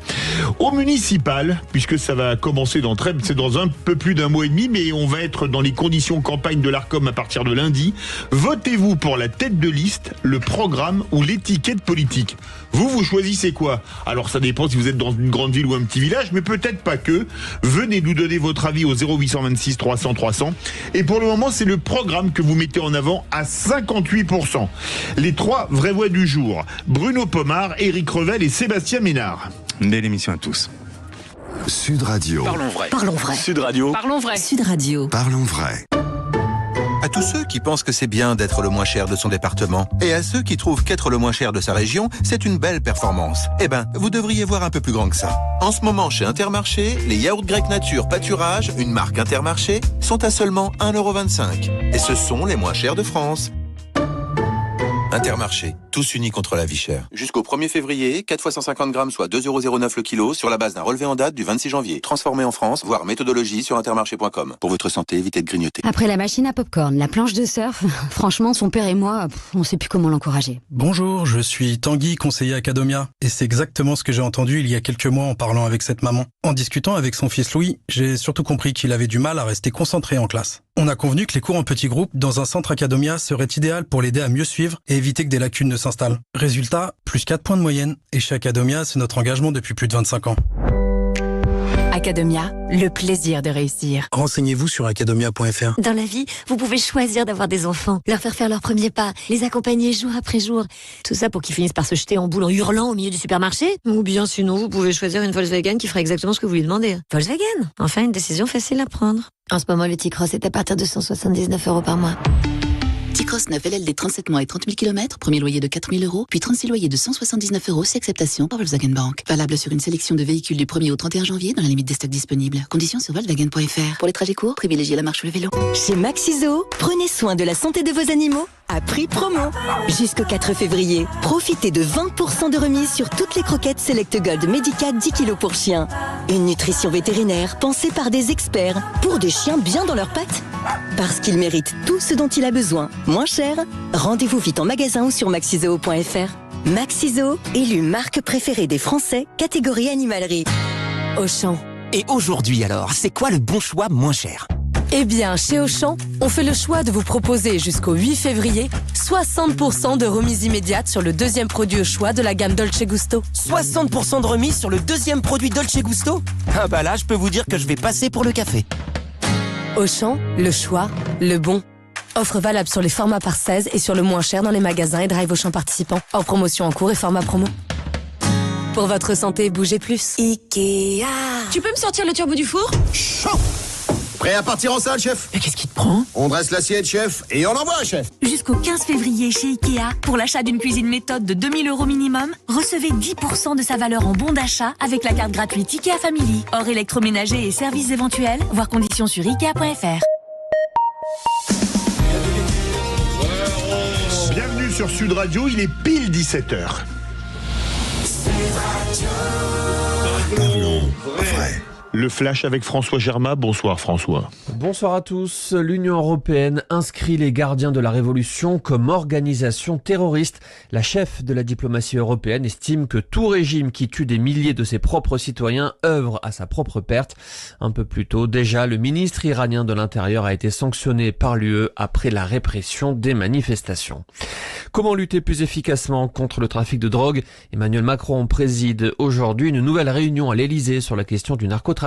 Au municipal, puisque ça va commencer c'est dans un peu plus d'un mois et demi, mais on va être dans les conditions campagne de l'Arcom à partir de lundi. Votez-vous pour la tête de liste, le programme ou l'étiquette politique ? Vous choisissez quoi ? Alors ça dépend si vous êtes dans une grande ville ou un petit village, mais peut-être pas que. Venez nous donner votre avis au 0826 300 300. Et pour le moment, c'est le programme que vous mettez en avant à 58%. Les 3 vraies voix du jour. Bruno Pomar, Éric Revel et Sébastien Ménard. Belle émission à tous. Sud Radio. Parlons vrai. Parlons vrai. Sud Radio. Parlons vrai. Sud Radio. Parlons vrai. À tous ceux qui pensent que c'est bien d'être le moins cher de son département, et à ceux qui trouvent qu'être le moins cher de sa région, c'est une belle performance, eh ben, vous devriez voir un peu plus grand que ça. En ce moment, chez Intermarché, les yaourts grecs nature pâturage, une marque Intermarché, sont à seulement 1,25 €. Et ce sont les moins chers de France. Intermarché, tous unis contre la vie chère. Jusqu'au 1er février, 4 fois 150 grammes, soit 2,09 € le kilo, sur la base d'un relevé en date du 26 janvier. Transformé en France, voire méthodologie sur intermarché.com. Pour votre santé, évitez de grignoter. Après la machine à popcorn, la planche de surf, franchement, son père et moi, on sait plus comment l'encourager. Bonjour, je suis Tanguy, conseiller Academia. Et c'est exactement ce que j'ai entendu il y a quelques mois en parlant avec cette maman. En discutant avec son fils Louis, j'ai surtout compris qu'il avait du mal à rester concentré en classe. On a convenu que les cours en petits groupes dans un centre Academia seraient idéal pour l'aider à mieux suivre et éviter que des lacunes ne s'installent. Résultat, plus 4 points de moyenne. Et chez Academia, c'est notre engagement depuis plus de 25 ans. Academia, le plaisir de réussir. Renseignez-vous sur academia.fr. Dans la vie, vous pouvez choisir d'avoir des enfants, leur faire leurs premiers pas, les accompagner jour après jour. Tout ça pour qu'ils finissent par se jeter en boule en hurlant au milieu du supermarché. Ou bien sinon, vous pouvez choisir une Volkswagen qui ferait exactement ce que vous lui demandez. Volkswagen, enfin une décision facile à prendre. En ce moment, le T-Cross est à partir de 179 € par mois. T-Cross 9 LLD 37 mois et 30 000 km, premier loyer de 4 000 €, puis 36 loyers de 179 € si acceptation par Volkswagen Bank. Valable sur une sélection de véhicules du 1er au 31 janvier dans la limite des stocks disponibles. Conditions sur Volkswagen.fr. Pour les trajets courts, privilégiez la marche ou le vélo. Chez Maxiso, prenez soin de la santé de vos animaux à prix promo. Jusqu'au 4 février, profitez de 20% de remise sur toutes les croquettes Select Gold Medica 10 kg pour chiens. Une nutrition vétérinaire pensée par des experts pour des chiens bien dans leurs pattes. Parce qu'il mérite tout ce dont il a besoin. Moins cher, rendez-vous vite en magasin ou sur maxizoo.fr. Maxiso, élu marque préférée des Français, catégorie animalerie. Auchan. Et aujourd'hui alors, c'est quoi le bon choix moins cher ? Eh bien, chez Auchan, on fait le choix de vous proposer jusqu'au 8 février 60% de remise immédiate sur le deuxième produit au choix de la gamme Dolce Gusto. 60% de remise sur le deuxième produit Dolce Gusto ? Ah bah là, je peux vous dire que je vais passer pour le café. Auchan, le choix, le bon. Offre valable sur les formats par 16 et sur le moins cher dans les magasins et drive Auchan participants. En promotion en cours et format promo. Pour votre santé, bougez plus. Ikea. Tu peux me sortir le turbo du four ? Chaud ! Prêt à partir en salle, chef ? Mais qu'est-ce qui te prend ? On dresse l'assiette, chef, et on envoie, chef. Jusqu'au 15 février chez Ikea, pour l'achat d'une cuisine méthode de 2 000 € minimum, recevez 10% de sa valeur en bon d'achat avec la carte gratuite Ikea Family. Hors électroménager et services éventuels, voir conditions sur Ikea.fr. Bienvenue sur Sud Radio, il est pile 17h. Parlons vrai. Le flash avec François Germain. Bonsoir François. Bonsoir à tous. L'Union européenne inscrit les gardiens de la Révolution comme organisation terroriste. La chef de la diplomatie européenne estime que tout régime qui tue des milliers de ses propres citoyens œuvre à sa propre perte. Un peu plus tôt, déjà, le ministre iranien de l'Intérieur a été sanctionné par l'UE après la répression des manifestations. Comment lutter plus efficacement contre le trafic de drogue ? Emmanuel Macron préside aujourd'hui une nouvelle réunion à l'Elysée sur la question du narcotrafic,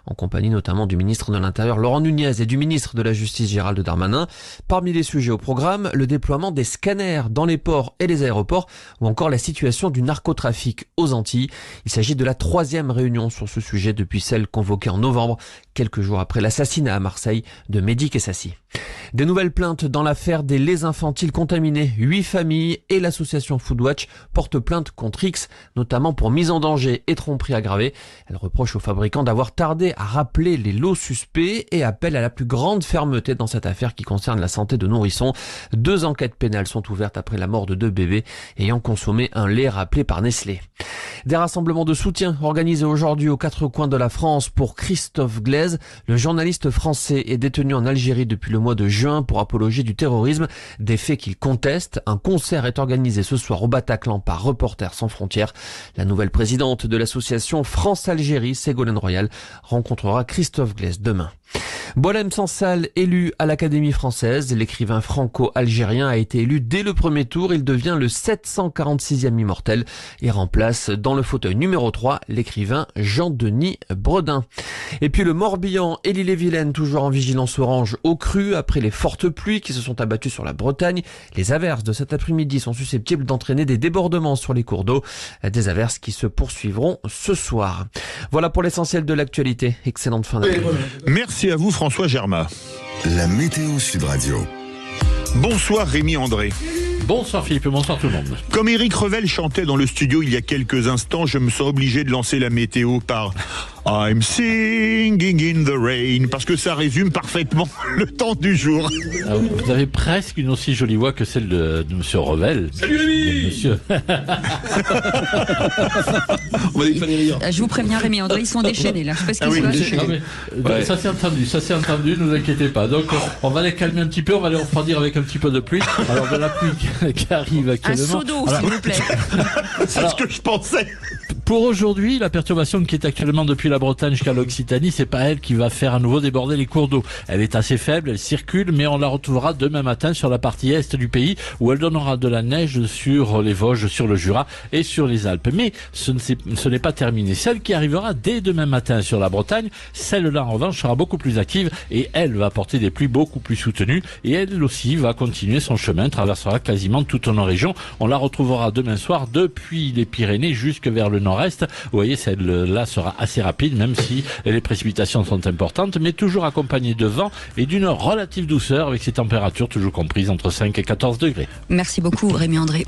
en compagnie notamment du ministre de l'Intérieur Laurent Nunez et du ministre de la Justice Gérald Darmanin. Parmi les sujets au programme, le déploiement des scanners dans les ports et les aéroports, ou encore la situation du narcotrafic aux Antilles. Il s'agit de la 3e réunion sur ce sujet depuis celle convoquée en novembre, quelques jours après l'assassinat à Marseille de Mehdi Kessassi. Des nouvelles plaintes dans l'affaire des laits infantiles contaminés. 8 familles et l'association Foodwatch portent plainte contre X, notamment pour mise en danger et tromperie aggravée. Elle reproche aux fabricants d'avoir tardé à rappeler les lots suspects et appelle à la plus grande fermeté dans cette affaire qui concerne la santé de nourrissons. 2 enquêtes pénales sont ouvertes après la mort de 2 bébés ayant consommé un lait rappelé par Nestlé. Des rassemblements de soutien organisés aujourd'hui aux 4 coins de la France pour Christophe Glaise. Le journaliste français est détenu en Algérie depuis le mois de juin pour apologie du terrorisme, des faits qu'il conteste. Un concert est organisé ce soir au Bataclan par Reporters sans frontières. La nouvelle présidente de l'association France-Algérie, Ségolène Royal, rencontrera Christophe Glaise demain. Boualem Sansal, élu à l'Académie française, l'écrivain franco-algérien a été élu dès le premier tour. Il devient le 746e immortel et remplace dans le fauteuil numéro 3 l'écrivain Jean-Denis Bredin. Et puis le Morbihan et l'Ille-et-Vilaine toujours en vigilance orange au cru après les fortes pluies qui se sont abattues sur la Bretagne. Les averses de cet après-midi sont susceptibles d'entraîner des débordements sur les cours d'eau. Des averses qui se poursuivront ce soir. Voilà pour l'essentiel de l'actualité. Excellente fin d'après-midi. Merci à vous François Germain. La météo Sud Radio. Bonsoir Rémi André. Bonsoir Philippe, bonsoir tout le monde. Comme Éric Revel chantait dans le studio il y a quelques instants, je me sens obligé de lancer la météo par I'm singing in the rain, parce que ça résume parfaitement le temps du jour. Vous avez presque une aussi jolie voix que celle de monsieur Revel. Salut Rémi. Monsieur. Je vous préviens Rémi André, ils sont déchaînés là. Je sais pas ce qu'ils sont déchaînés. Ouais. Ça s'est entendu, ne vous inquiétez pas. Donc on va les calmer un petit peu, on va les refroidir avec un petit peu de pluie. Alors de la pluie qui arrive actuellement. Un seau d'eau, s'il vous plaît. C'est ce que je pensais. Pour aujourd'hui, la perturbation qui est actuellement depuis la Bretagne jusqu'à l'Occitanie, c'est pas elle qui va faire à nouveau déborder les cours d'eau. Elle est assez faible, elle circule, mais on la retrouvera demain matin sur la partie est du pays où elle donnera de la neige sur les Vosges, sur le Jura et sur les Alpes. Mais ce n'est pas terminé. Celle qui arrivera dès demain matin sur la Bretagne, celle-là en revanche sera beaucoup plus active et elle va apporter des pluies beaucoup plus soutenues et elle aussi va continuer son chemin, traversera quasiment toute nos régions. On la retrouvera demain soir depuis les Pyrénées jusque vers le nord-est. Vous voyez, celle-là sera assez rapide, même si les précipitations sont importantes, mais toujours accompagnées de vent et d'une relative douceur avec ces températures toujours comprises entre 5 et 14 degrés. Merci beaucoup Rémi André.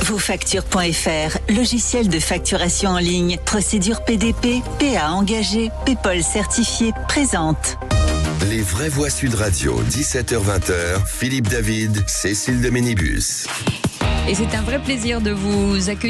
Vosfactures.fr, logiciel de facturation en ligne, procédure PDP, PA engagé, PayPal certifié, présente. Les vraies voix Sud Radio, 17h-20h, Philippe David, Cécile de Ménibus. Et c'est un vrai plaisir de vous accueillir.